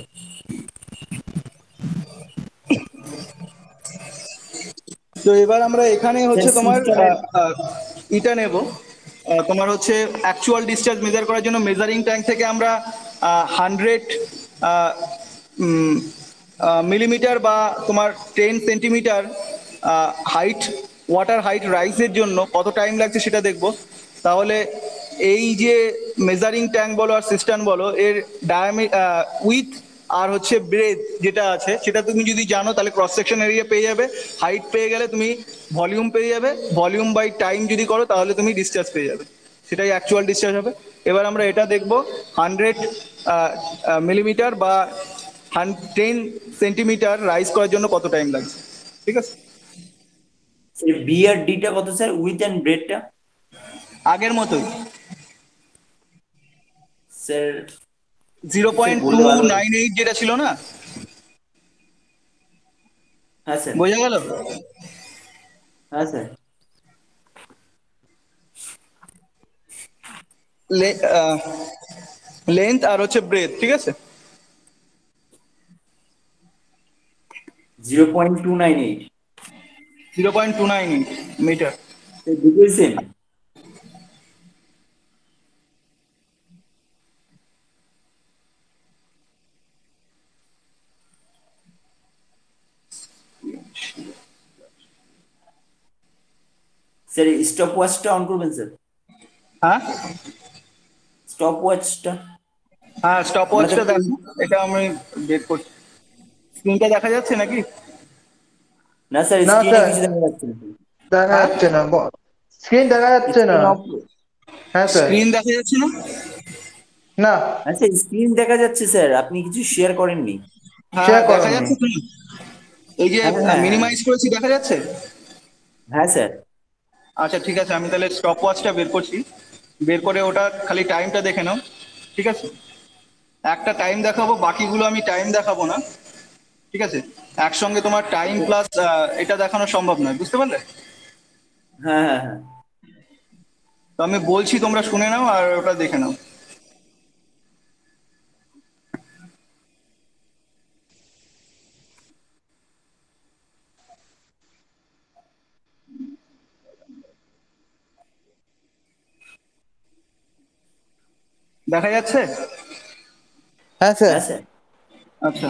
তো এবার আমরা এখানে হচ্ছে তোমার ইটা নেব, তোমার হচ্ছে অ্যাকচুয়াল ডিসচার্জ মেজার করার জন্য মেজারিং ট্যাঙ্ক থেকে আমরা 100 মিলিমিটার বা তোমার 10 সেন্টিমিটার হাইট, ওয়াটার হাইট রাইজের জন্য কত টাইম লাগছে সেটা দেখব। তাহলে এই যে মেজারিং ট্যাঙ্ক বলো আর সিস্টেম বলো, এর উইথ আর হচ্ছে ব্রেথ যেটা আছে সেটা তুমি যদি জানো তাহলে ক্রস সেকশন এরিয়া পেয়ে যাবে, হাইট পেয়ে গেলে তুমি ভলিউম পেয়ে যাবে, ভলিউম বাই টাইম যদি করো তাহলে তুমি ডিসচার্জ পেয়ে যাবে, সেটাই অ্যাকচুয়াল ডিসচার্জ হবে। এবার আমরা এটা দেখব 100 মিলিমিটার বা 10 সেন্টিমিটার রাইজ করার জন্য কত টাইম লাগছে, ঠিক আছে? বি আর ডিটা কত স্যার, উইথ এন্ড ব্রেডটা? আগের মতোই স্যার 0.298 যেটা ছিল না, হ্যাঁ স্যার, বোঝা গেল? হ্যাঁ স্যার। লেন্থ আর হচ্ছে ব্রেথ, ঠিক আছে? 0.298। 0.298 মিটার। দুটোই সেম। স্যার স্টপ ওয়াচটা অন করবেন স্যার, হ্যাঁ স্টপ ওয়াচটা। হ্যাঁ, স্টপ ওয়াচটা দেখো, এটা আমি বের করছি। স্ক্রিনটা দেখা যাচ্ছে নাকি? না স্যার, না স্ক্রিনে স্যার, কিছু দেখা যাচ্ছে না। দেখা হ্যাঁ? যাচ্ছে না, স্ক্রিন দেখা যাচ্ছে না। Screen off. হ্যাঁ স্যার। স্ক্রিন দেখা যাচ্ছে না? না, আচ্ছা, স্ক্রিন দেখা যাচ্ছে স্যার, আপনি কিছু শেয়ার করেননি। হ্যাঁ, শেয়ার দেখা করেননি। যাচ্ছে তো। এই যে হ্যাঁ হ্যাঁ মিনিমাইজ করেছি, দেখা যাচ্ছে? হ্যাঁ স্যার। আচ্ছা ঠিক আছে, আমি তাহলে স্টপ ওয়াচটা বের করছি, বের করে ওটা খালি টাইমটা দেখে নাও, ঠিক আছে? একটা টাইম দেখাবো, বাকিগুলো আমি টাইম দেখাবো না, ঠিক আছে? একসঙ্গে তোমার টাইম প্লাস এটা দেখানো সম্ভব নয়, বুঝতে পারলে? হ্যাঁ হ্যাঁ হ্যাঁ। তো আমি বলছি, তোমরা শুনে নাও আর ওটা দেখে নাও। দেখা যাচ্ছে? হ্যাঁ স্যার। হ্যাঁ স্যার। আচ্ছা,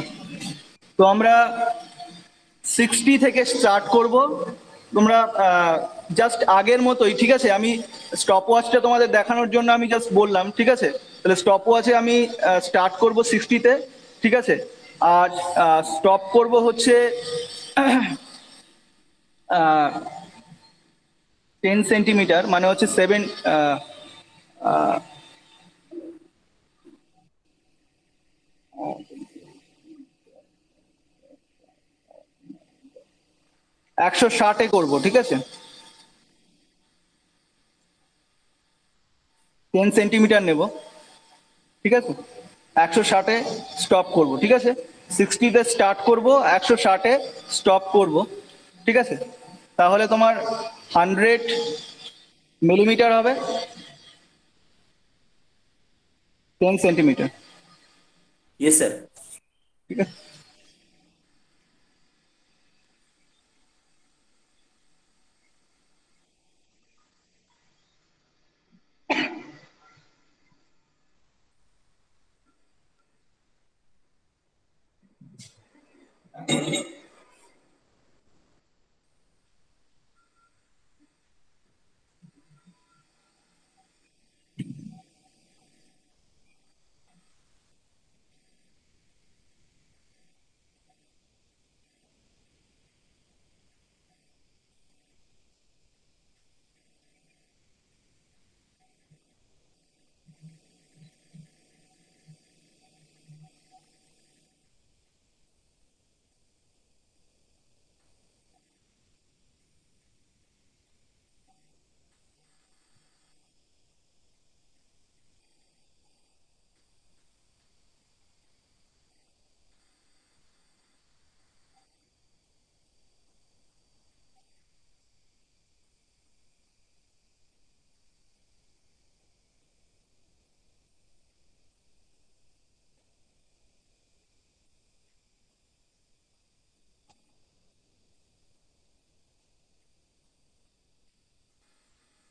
তো আমরা 60 থেকে স্টার্ট করব। তোমরা জাস্ট আগের মতোই, ঠিক আছে? আমি স্টপ ওয়াচটা তোমাদের দেখানোর জন্য আমি জাস্ট বললাম, ঠিক আছে? তাহলে স্টপ ওয়াচে আমি স্টার্ট করব 60-তে, ঠিক আছে? আর স্টপ করব হচ্ছে 10 সেন্টিমিটার, মানে হচ্ছে 7 160-এ করব, ঠিক আছে? 10 সেন্টিমিটার নেব, ঠিক আছে? 160-এ স্টপ করব, ঠিক আছে? 60-তে স্টার্ট করব, 160-এ স্টপ করব, ঠিক আছে? তাহলে তোমার 100 মিলিমিটার হবে 10 সেন্টিমিটার, ইয়েস স্যার। ঠিক আছে?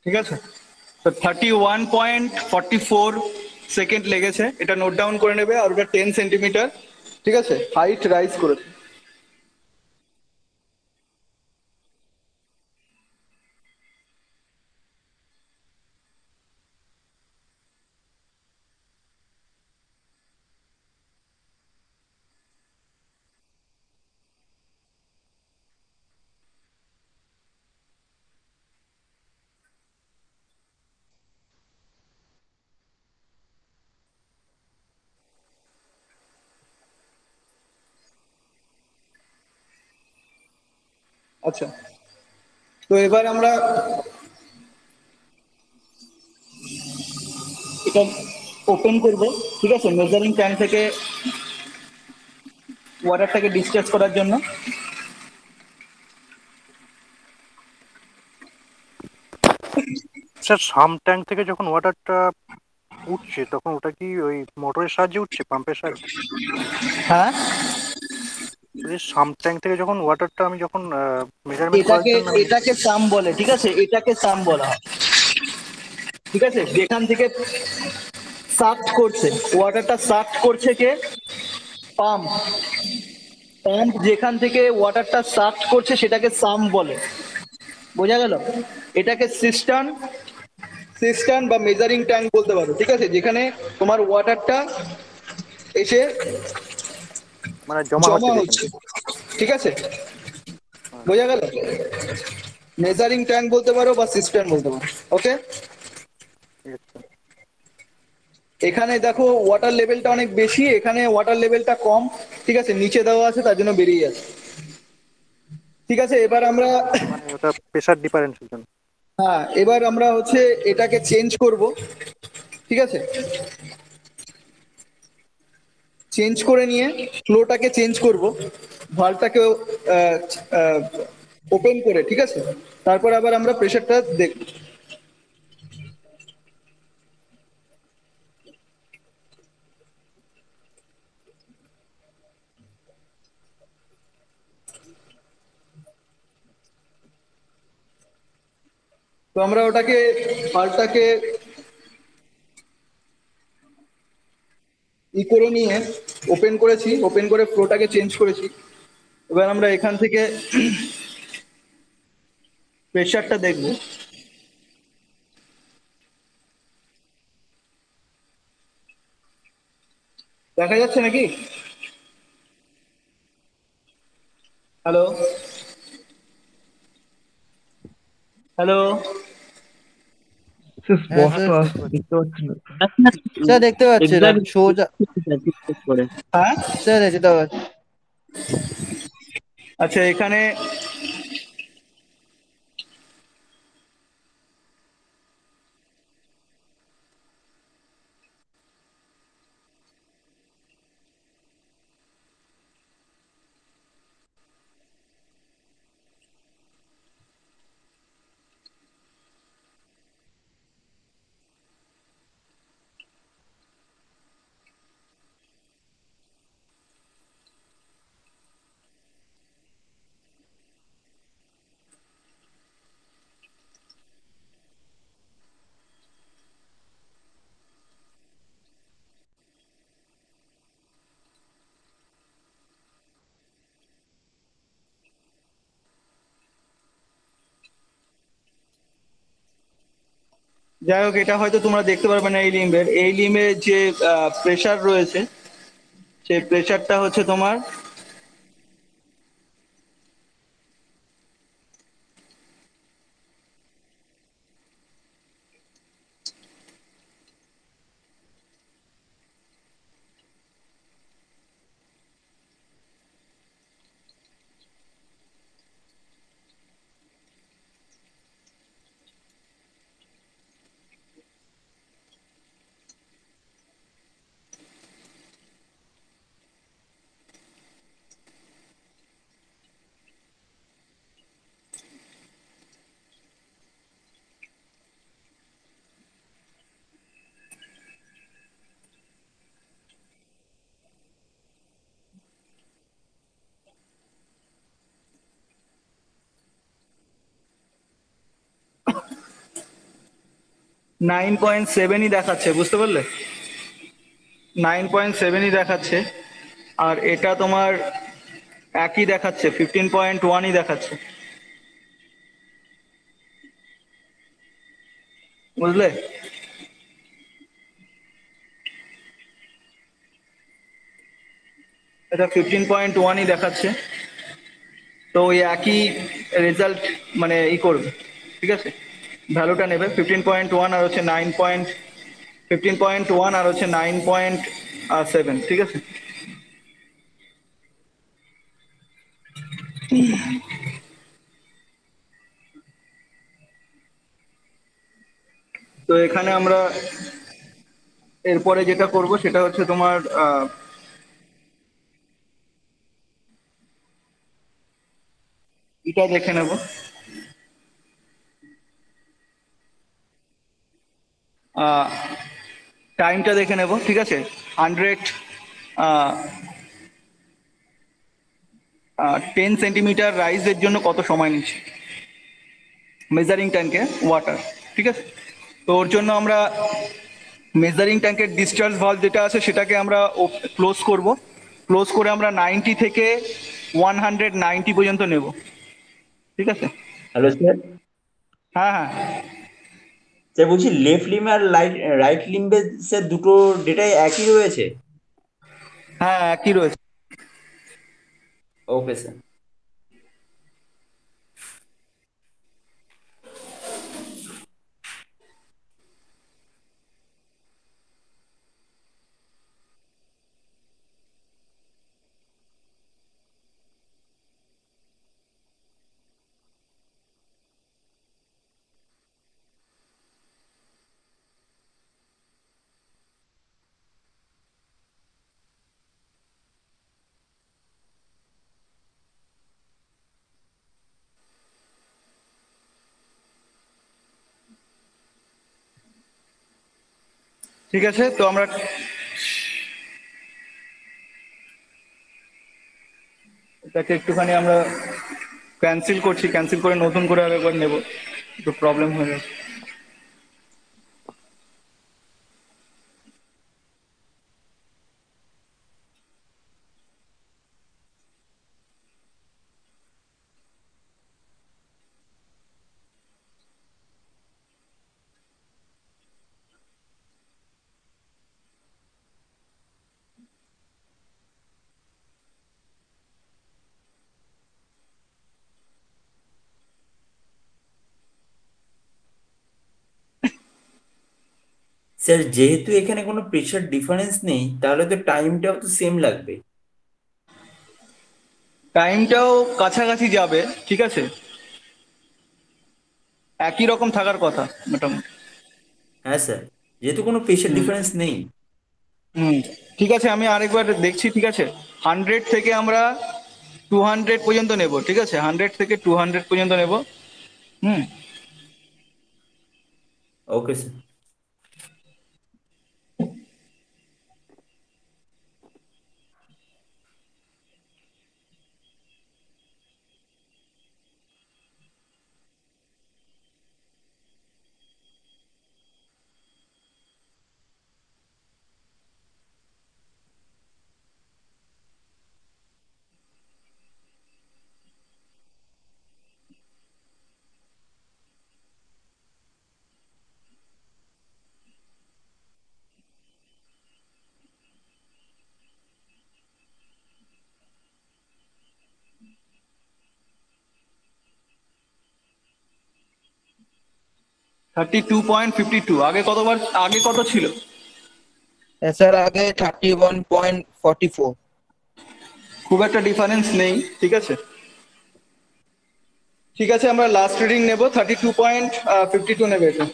ঠিক আছে, তো 31.44 সেকেন্ড লেগেছে, এটা নোট ডাউন করে নেবে। আর ওটা 10 সেন্টিমিটার, ঠিক আছে? হাইট রাইজ করেছে। আচ্ছা, তো এবার আমরা এটা ওপেন করব, ঠিক আছে? মেজারিং ট্যাঙ্ক থেকে ওয়াটারটাকে ডিসচার্জ করার জন্য। স্যার, সাম ট্যাঙ্ক থেকে যখন ওয়াটারটা উঠছে তখন ওটা কি ওই মোটরের সাহায্যে উঠছে, পাম্পের সাহায্যে? হ্যাঁ, সাম ট্যাঙ্ক থেকে যখন ওয়াটারটা আমি যখন মেজারমেন্ট করার জন্য এটাকে সাম বলে, ঠিক আছে? এটাকে সাম বলা হয়, ঠিক আছে? যেখান থেকে সাক্ট করছে ওয়াটারটা, সাক্ট করছে কে? পাম্প। পাম্প যেখান থেকে ওয়াটারটা সাক্ট করছে সেটাকে সাম বলে, বোঝা গেল? এটাকে সিস্টার্ন, সিস্টার্ন বা মেজারিং ট্যাঙ্ক বলতে পারো, ঠিক আছে? যেখানে তোমার ওয়াটারটা এসে মানে জমা জমা হচ্ছে হচ্ছে, ঠিক আছে? বোঝা গেল? মেজারিং ট্যাঙ্ক বলতে পারো বা সিস্টার্ন বলতে পারো, ওকে? এখানে দেখো ওয়াটার লেভেলটা অনেক বেশি, এখানে ওয়াটার লেভেলটা কম, ঠিক আছে? নিচে দেওয়া আছে তার জন্য বেরিয়ে যাচ্ছে, ঠিক আছে? এবার আমরা, মানে ওটা প্রেসার ডিফারেন্সের জন্য। হ্যাঁ, এবার আমরা হচ্ছে এটাকে চেঞ্জ করব, ঠিক আছে? চেঞ্জ করে নিয়ে ফ্লোটাকে চেঞ্জ করব, ভালভটাকে ওপেন করে, ঠিক আছে? তারপর আবার আমরা প্রেশারটা দেখব। তো আমরা ওটাকে ভালভটাকে করে নিয়ে ওপেন করেছি, ওপেন করে ফ্লোটাকে চেঞ্জ করেছি। এবার আমরা এখান থেকে প্রেশারটা দেখব। দেখা যাচ্ছে নাকি? হ্যালো হ্যালো হ্যাঁ স্পষ্ট স্যার, দেখতে পাচ্ছি না। স্যার দেখতে পাচ্ছি এটা Exact সোজা। করে। হ্যাঁ, স্যার দেখতে পাচ্ছি। আচ্ছা এখানে যাই হোক, এটা হয়তো তোমরা দেখতে পারবে না এই লিম্বের। এই লিম্বের যে প্রেসার রয়েছে, সেই প্রেসারটা হচ্ছে তোমার 9.7ই দেখাচ্ছে, বুঝতে পারলে? 9.7ই দেখাচ্ছে। আর এটা তোমার একই দেখাচ্ছে, 15.1ই দেখাচ্ছে, বুঝলে? এটা 15.1ই দেখাচ্ছে। তো ওই একই রেজাল্ট মানে করবে, ঠিক আছে? ভ্যালুটা নেবে 15.1 আর হচ্ছে 15.1 আর হচ্ছে 9.7, ঠিক আছে? তো এখানে আমরা এরপরে যেটা করব সেটা হচ্ছে তোমার এটা দেখে নেব। টাইমটা দেখে নেব, ঠিক আছে? 10 সেন্টিমিটার রাইজের জন্য কত সময় নিচ্ছে মেজারিং ট্যাঙ্কে ওয়াটার, ঠিক আছে? তো ওর জন্য আমরা মেজারিং ট্যাঙ্কের ডিসচার্জ ভালভ যেটা আছে সেটাকে আমরা ক্লোজ করব। ক্লোজ করে আমরা 90 থেকে 190 পর্যন্ত নেব, ঠিক আছে? Hello sir. হ্যাঁ হ্যাঁ স্যার বলছি লেফট লিম্ব আর রাইট লিম্বে স্যার দুটো ডেটাই একই রয়েছে? হ্যাঁ, একই রয়েছে। Okay sir. ঠিক আছে, তো আমরা এটাকে একটুখানি আমরা ক্যান্সেল করছি, ক্যান্সেল করে নতুন করে আরেকবার নেব, একটু প্রবলেম হয়ে যাচ্ছে। স্যার যেহেতু এখানে কোনো প্রেশার ডিফারেন্স নেই তাহলে তো টাইমটাও তো সেম লাগবে। টাইমটাও কাছাকাছি যাবে, ঠিক আছে, একই রকম থাকার কথা মোটামুটি। হ্যাঁ স্যার, যেহেতু কোনো প্রেশার হুম ডিফারেন্স নেই। হুম ঠিক আছে, আমি আরেকবার দেখছি। ঠিক আছে, 100 থেকে আমরা 200 পর্যন্ত নেব, ঠিক আছে, 100 থেকে 200 পর্যন্ত নেব। হুম ওকে স্যার। থার্টি 2.52। আগে কত ছিল? স্যার আগে 31.44। খুব একটা ডিফারেন্স নেই, ঠিক আছে। ঠিক আছে, আমরা লাস্ট রিডিং নেব, 32.52 নেবে এটা।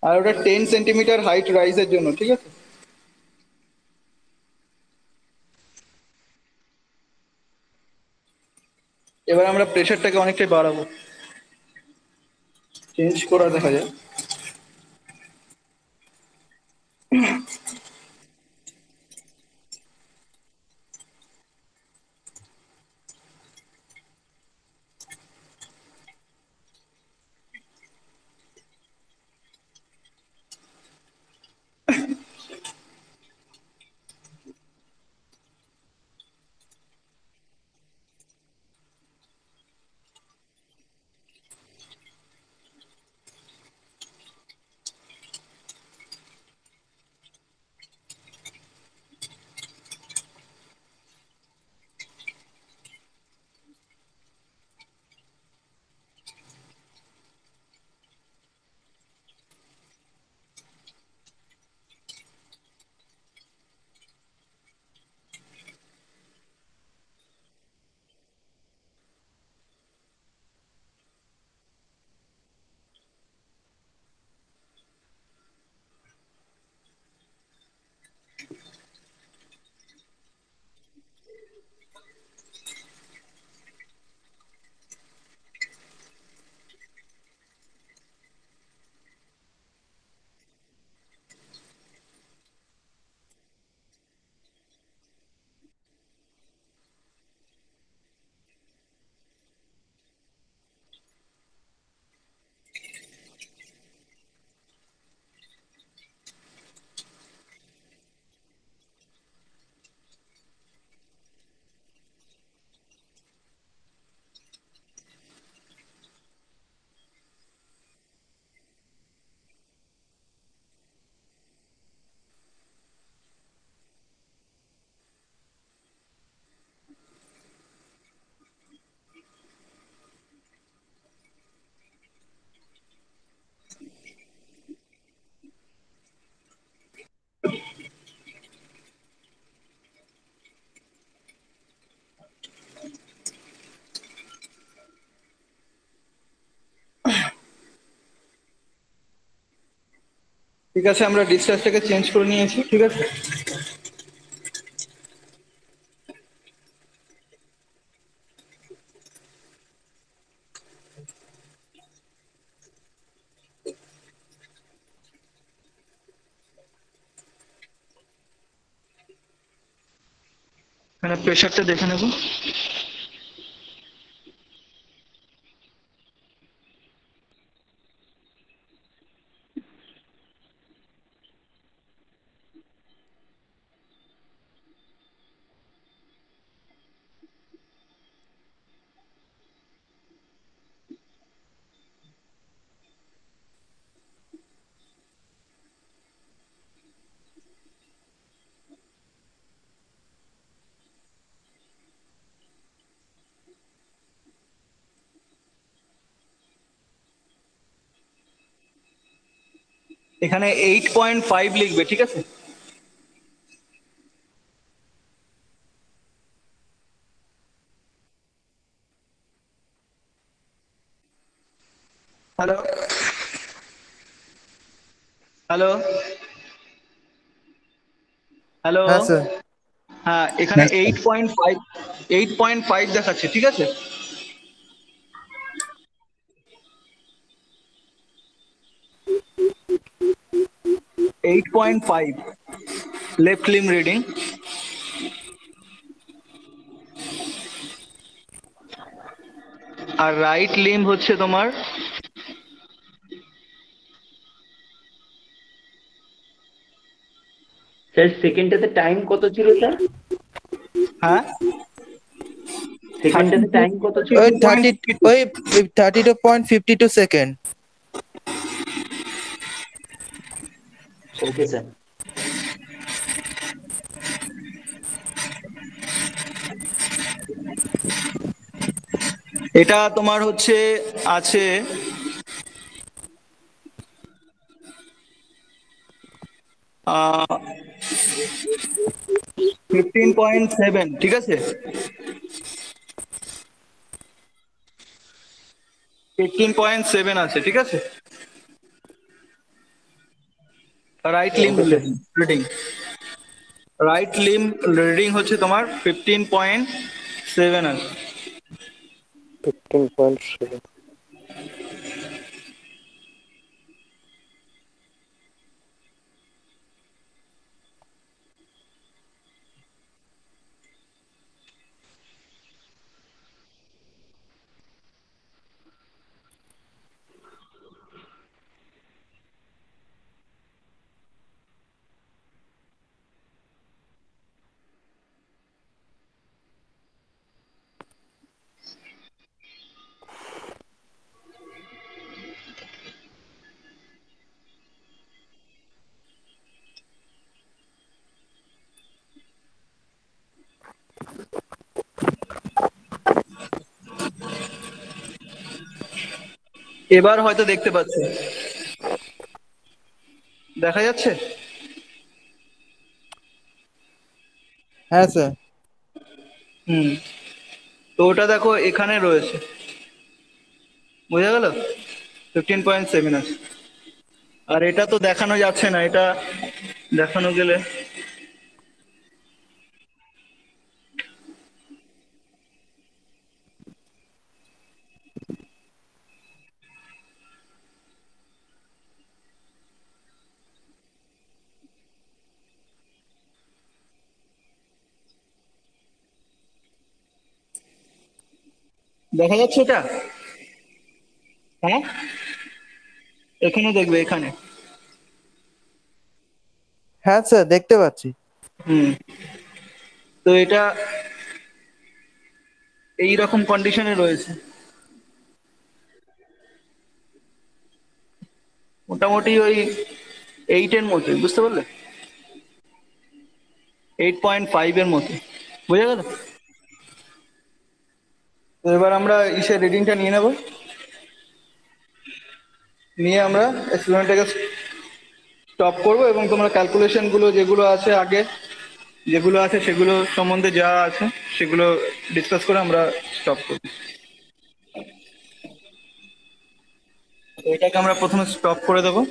আর ওটা 10 সেন্টিমিটার হাইট রাইজের জন্য, ঠিক আছে। এবার আমরা প্রেশারটাকে অনেকটাই বাড়াবো, চেঞ্জ করা দেখা যায়। ঠিক আছে, আমরা ডিসচার্জটাকে চেঞ্জ করে নিয়েছি, ঠিক আছে। এখানে প্রেশারটা দেখে নেব। এখানে 8.5 লিখবে, ঠিক আছে? Hello hello hello. হ্যাঁ স্যার। হ্যাঁ, এখানে 8.5 দেখাচ্ছে, ঠিক আছে? Eight point five left limb reading. আর রাইট লিম হচ্ছে তোমার স্যার সেকেন্ডটাতে টাইম কত ছিল স্যার? হ্যাঁ সেকেন্ডটাতে টাইম কত ছিল? ওই 32.52 সেকেন্ড। Okay sir. এটা তোমার হচ্ছে আছে 15.7, ঠিক আছে? 15.7 আছে, ঠিক আছে? Right limb okay sir. Reading, right limb reading হচ্ছে তোমার 15.7 আছে। 15.7। এবার হয়তো দেখতে পাচ্ছি, দেখা যাচ্ছে? হ্যাঁ স্যার। হুম, তো ওটা দেখো এখানে রয়েছে, বোঝা গেল? 15.7 আছে। আর এটা তো দেখানো যাচ্ছে না, এটা দেখানো গেলে দেখা যাচ্ছে এটা? হ্যাঁ, এখানে দেখবে, এখানে। হ্যাঁ স্যার দেখতে পাচ্ছি। হুম, তো এটা এই রকম কন্ডিশনে রয়েছে, মোটামুটি ওই 8 এর মধ্যে, বুঝতে পারলে? 8.5 এর মতো, বোঝা গেল? তো এবার আমরা ইসের রিডিংটা নিয়ে নেব, নিয়ে আমরা এক্সপেরিমেন্টটাকে স্টপ করব এবং তোমরা ক্যালকুলেশন গুলো যেগুলো আছে আগে, যেগুলো আছে সেগুলো সম্বন্ধে যা আছে সেগুলো ডিসকাস করে আমরা স্টপ করব। তো এটাকে আমরা প্রথমে স্টপ করে দেবো।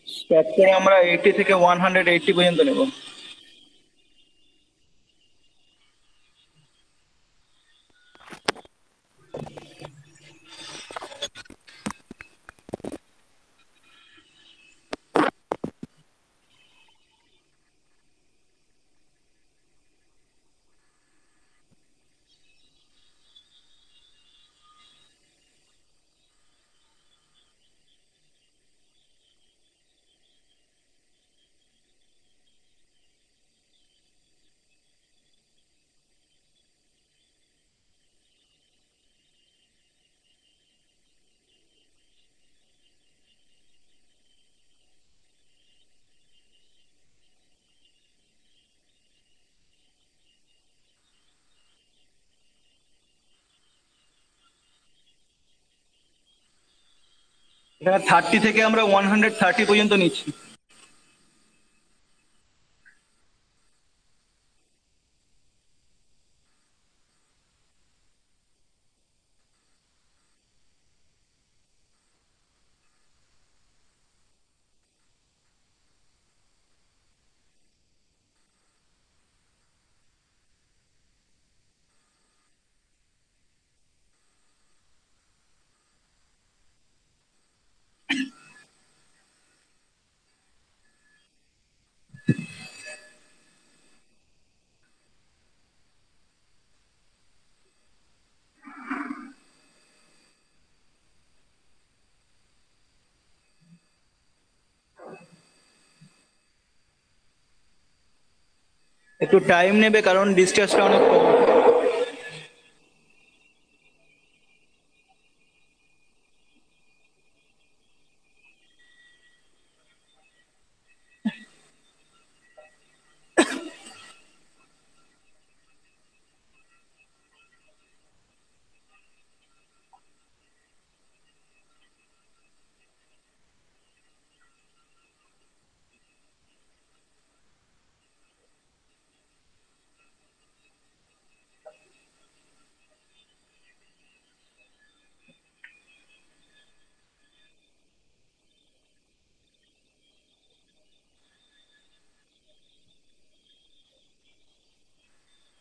স্টপ করে আমরা 80 থেকে 180 পর্যন্ত নেব। এখানে 30 থেকে আমরা 130 পর্যন্ত নিচ্ছি। একটু টাইম নেবে কারণ ডিসচার্জটা অনেক কম।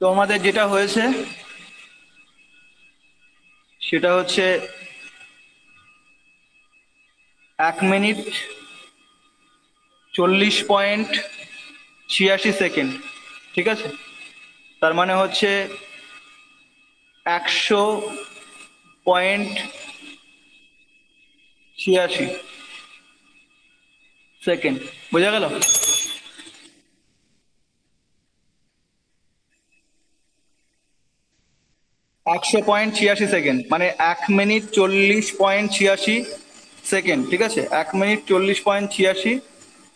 তো আমাদের যেটা হয়েছে সেটা হচ্ছে 1 মিনিট 40.86 সেকেন্ড, ঠিক আছে? তার মানে হচ্ছে 100.86 সেকেন্ড। বোঝা গেল? 100.86 সেকেন্ড মানে 1 মিনিট 40.86 সেকেন্ড, ঠিক আছে? 1 মিনিট 40.86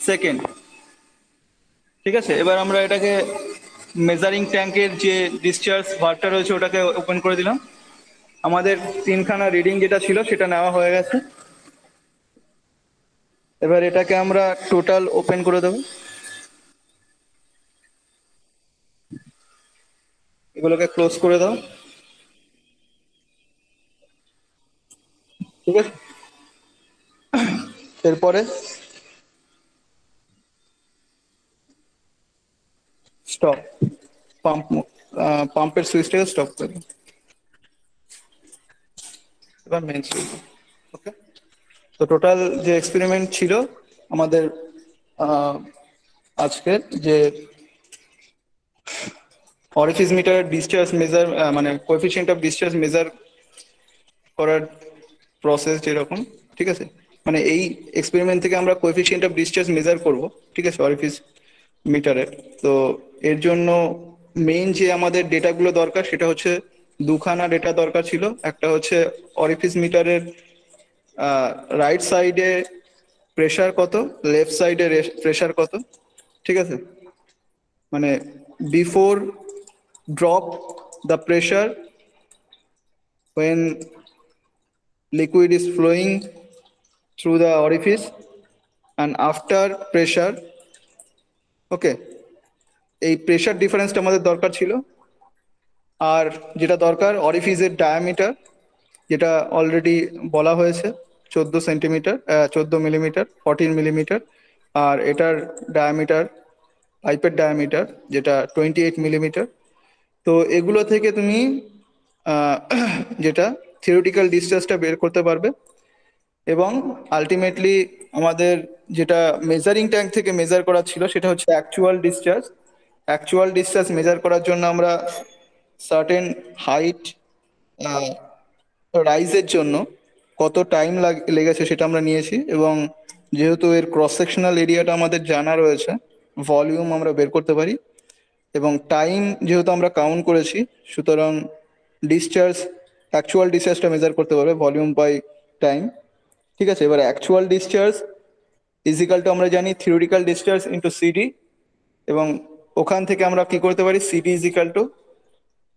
সেকেন্ড, ঠিক আছে? এবার আমরা এটাকে মেজারিং ট্যাঙ্কের যে ডিসচার্জ ভাল্বটা রয়েছে ওটাকে ওপেন করে দিলাম। আমাদের 3খানা রিডিং যেটা ছিল সেটা নেওয়া হয়ে গেছে। এবার এটাকে আমরা টোটাল ওপেন করে দেবো। এগুলোকে ক্লোজ করে দাও, ঠিক আছে? এরপরে স্টপ, পাম্পের সুইচটাকে স্টপ করে এবার মেন সুইচ। ওকে, তো টোটাল যে এক্সপেরিমেন্ট ছিল আমাদের আজকের, যে অরিফিস মিটারের ডিসচার্জ মেজার মানে কোএফিসিয়েন্ট অফ ডিসচার্জ মেজার করার প্রসেস যেরকম, ঠিক আছে? মানে এই এক্সপেরিমেন্ট থেকে আমরা কোএফিসিয়েন্ট অফ ডিসচার্জ মেজার করব, ঠিক আছে, অরিফিস মিটারের। তো এর জন্য মেইন যে আমাদের ডেটাগুলো দরকার সেটা হচ্ছে 2খানা ডেটা দরকার ছিল। একটা হচ্ছে অরিফিস মিটারের রাইট সাইডে প্রেসার কত, লেফট সাইডে প্রেসার কত, ঠিক আছে? মানে before drop the pressure when liquid is flowing through the orifice and after pressure, ওকে? এই প্রেসার ডিফারেন্সটা আমাদের দরকার ছিল। আর যেটা দরকার অরিফিসের ডায়ামিটার, যেটা অলরেডি বলা হয়েছে 14 সেন্টিমিটার, 14 মিলিমিটার, 14 মিলিমিটার। আর এটার ডায়ামিটার, পাইপের ডায়ামিটার যেটা 28 মিলিমিটার। তো এগুলো থেকে তুমি যেটা থিওরিটিক্যাল ডিসচার্জটা বের করতে পারবে। এবং আলটিমেটলি আমাদের যেটা মেজারিং ট্যাঙ্ক থেকে মেজার করা ছিল সেটা হচ্ছে actual discharge. Actual discharge measure করার জন্য আমরা সার্টেন হাইট রাইজের জন্য কত টাইম লেগেছে সেটা আমরা নিয়েছি। এবং যেহেতু এর ক্রস সেকশনাল এরিয়াটা আমাদের জানা রয়েছে, ভলিউম আমরা বের করতে পারি। এবং টাইম যেহেতু আমরা কাউন্ট করেছি, সুতরাং ডিসচার্জ, অ্যাকচুয়াল ডিসচার্জটা মেজার করতে পারবে ভলিউম বাই টাইম, ঠিক আছে? এবার অ্যাকচুয়াল ডিসচার্জ ইজিক্যাল টু আমরা জানি থিওরিটিক্যাল ডিসচার্জ ইন্টু সিডি। এবং ওখান থেকে আমরা কি করতে পারি, CD is equal to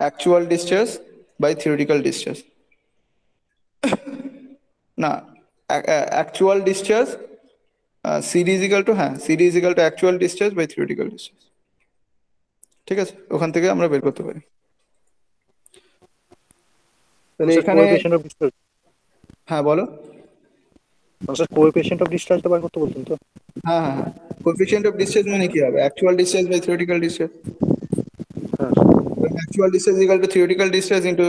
actual discharge by theoretical discharge. না, actual discharge CD is equal to CD is equal to actual discharge by theoretical discharge. ঠিক আছে, ওখান থেকে আমরা বের করতে পারি। তাহলে এখানে হ্যাঁ বলো। কোএফিসিয়েন্ট অফ ডিসচার্জটা বার করতে বলছেন তো? হ্যাঁ, কোএফিসিয়েন্ট অফ ডিসচার্জ মানে কি হবে? Actual discharge by theoretical discharge. Actual discharge equal to theoretical discharge into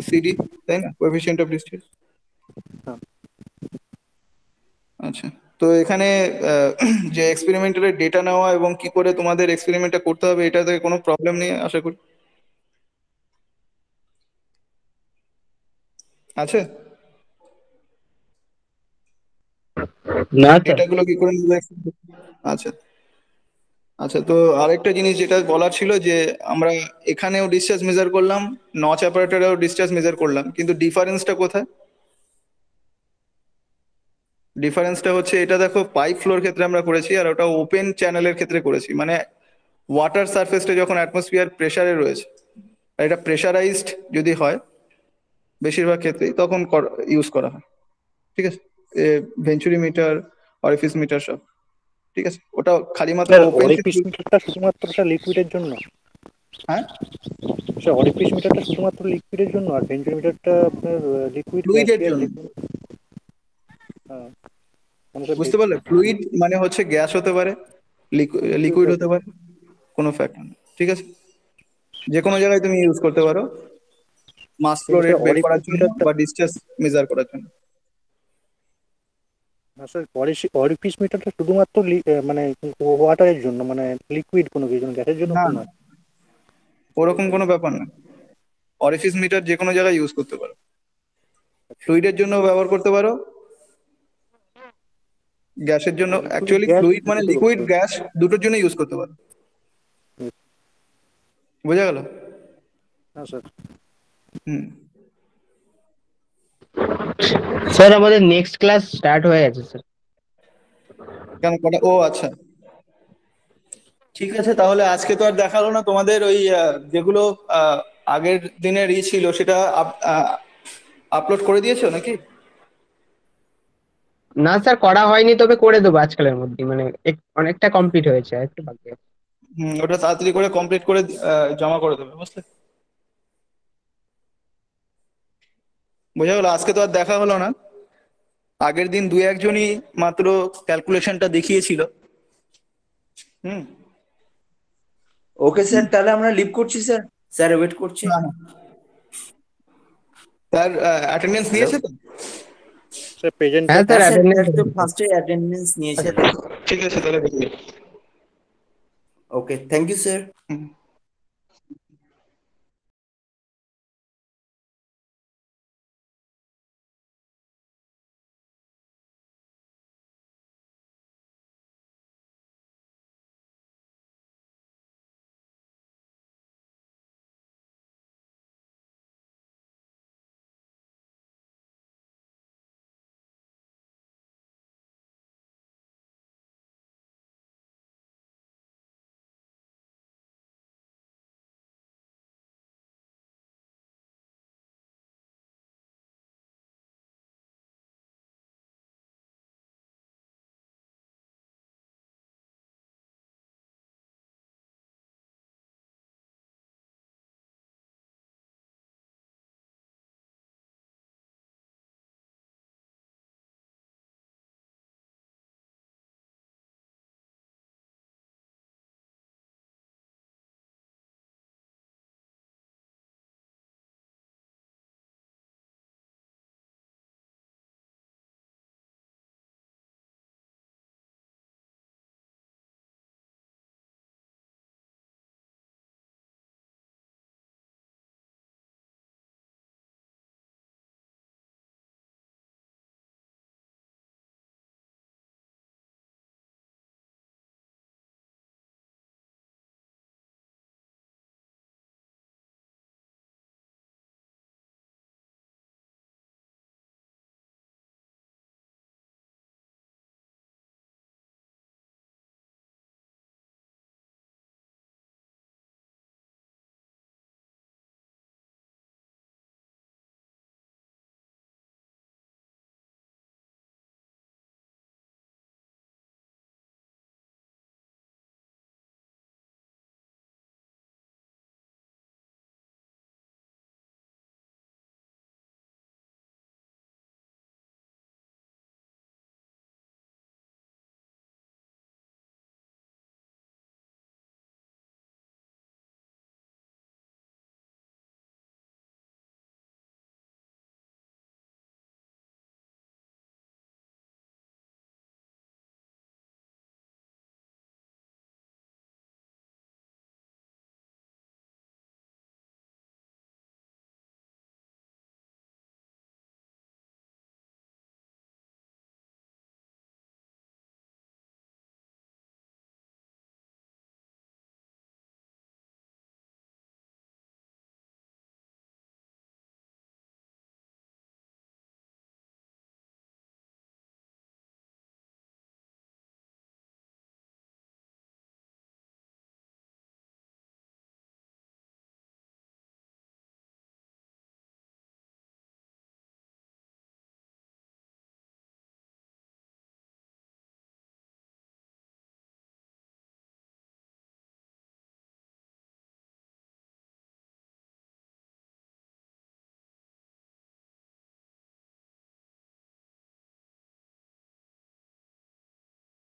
CD, তাই না? Coefficient of discharge. আচ্ছা, তো এখানে যে এক্সপেরিমেন্টের ডেটা নেওয়া এবং কি করে তোমাদের এক্সপেরিমেন্টটা করতে হবে, এটাতে কোনো প্রবলেম নেই আশা করি। আছে না ডেটাগুলো কি করে নেবে? আচ্ছা আচ্ছা, তো আরেকটা জিনিস যেটা বলার ছিল যে আমরা এখানেও ডিসচার্জ মেজার করলাম, নচ অপারেটরেও ডিসচার্জ মেজার করলাম, কিন্তু ডিফারেন্সটা কোথায়? ডিফারেন্সটা হচ্ছে এটা দেখো, পাইপ ফ্লোর ক্ষেত্রে আমরা করেছি আর ওটা ওপেন চ্যানেলের ক্ষেত্রে করেছি। মানে ওয়াটার সারফেসটা যখন অ্যাটমসফিয়ার প্রেসারে রয়েছে, আর এটা প্রেসারাইজড যদি হয় বেশিরভাগ ক্ষেত্রেই, তখন ইউজ করা হয়। ঠিক আছে, ভেঞ্চুরি মিটার, অরিফিস মিটার সব। ঠিক আছে, ওটা খালি মাত্র ওপেন। অরিফিস মিটারটা শুধুমাত্র লিকুইডের জন্য? হ্যাঁ, অরিফিস মিটারটা শুধুমাত্র লিকুইডের জন্য, আর ভেঞ্চুরি মিটারটা আপনার লিকুইড ফ্লুইডের জন্য। বুঝতে পারলে? ফ্লুইড মানে হচ্ছে গ্যাস হতে পারে, লিকুইড হতে পারে, কোনো ফ্যাক্টর না। ঠিক আছে, যে কোনো জায়গায় তুমি ইউজ করতে পারো মাস ফ্লো রেট বের করার জন্য বা ডিসচার্জ মেজার করার জন্য। অরিফিস মিটারটা শুধুমাত্র মানে ওয়াটারের জন্য, মানে লিকুইড কোনো কিছু, গ্যাসের জন্য না? ওরকম কোনো ব্যাপার না। অরিফিস মিটার যে কোনো জায়গায় ইউজ করতে পারো, ফ্লুইডের জন্য ব্যবহার করতে পারো, গ্যাসের জন্য। অ্যাকচুয়ালি ফ্লুইড মানে লিকুইড, গ্যাস দুটোর জন্য ইউজ করতে পারো। বোঝা গেল? হ্যাঁ স্যার। স্যার আমাদের নেক্সট ক্লাস স্টার্ট হয়ে গেছে স্যার। কেন কটা? ও আচ্ছা, ঠিক আছে। তাহলে আজকে তো আর দেখালো না তোমাদের ওই যেগুলো আগের দিনের ছিল সেটা আপলোড করে দিয়েছো নাকি? না স্যার করা হয়নি, তবে করে দেবো আজকালের মধ্যে, মানে অনেকটা কমপ্লিট হয়েছে, আর একটু বাকি আছে। ওটা তাড়াতাড়ি করে কমপ্লিট করে জমা করে দেবে, বুঝলে? বোঝা গেল? আজকে তো আর দেখা হলো না, আগের দিন দু একজনই মাত্র ক্যালকুলেশনটা দেখিয়েছিল। ওকে স্যার, তাহলে আমরা লিভ করছি স্যার। স্যার ওয়েট করছি। স্যার অ্যাটেন্ডেন্স নিয়েছে তো? Sir present. হ্যাঁ স্যার স্যার তো ফার্স্টে অ্যাটেন্ডেন্স নিয়েছে। ঠিক আছে, তাহলে দেখি। ওকে, থ্যাংক ইউ স্যার।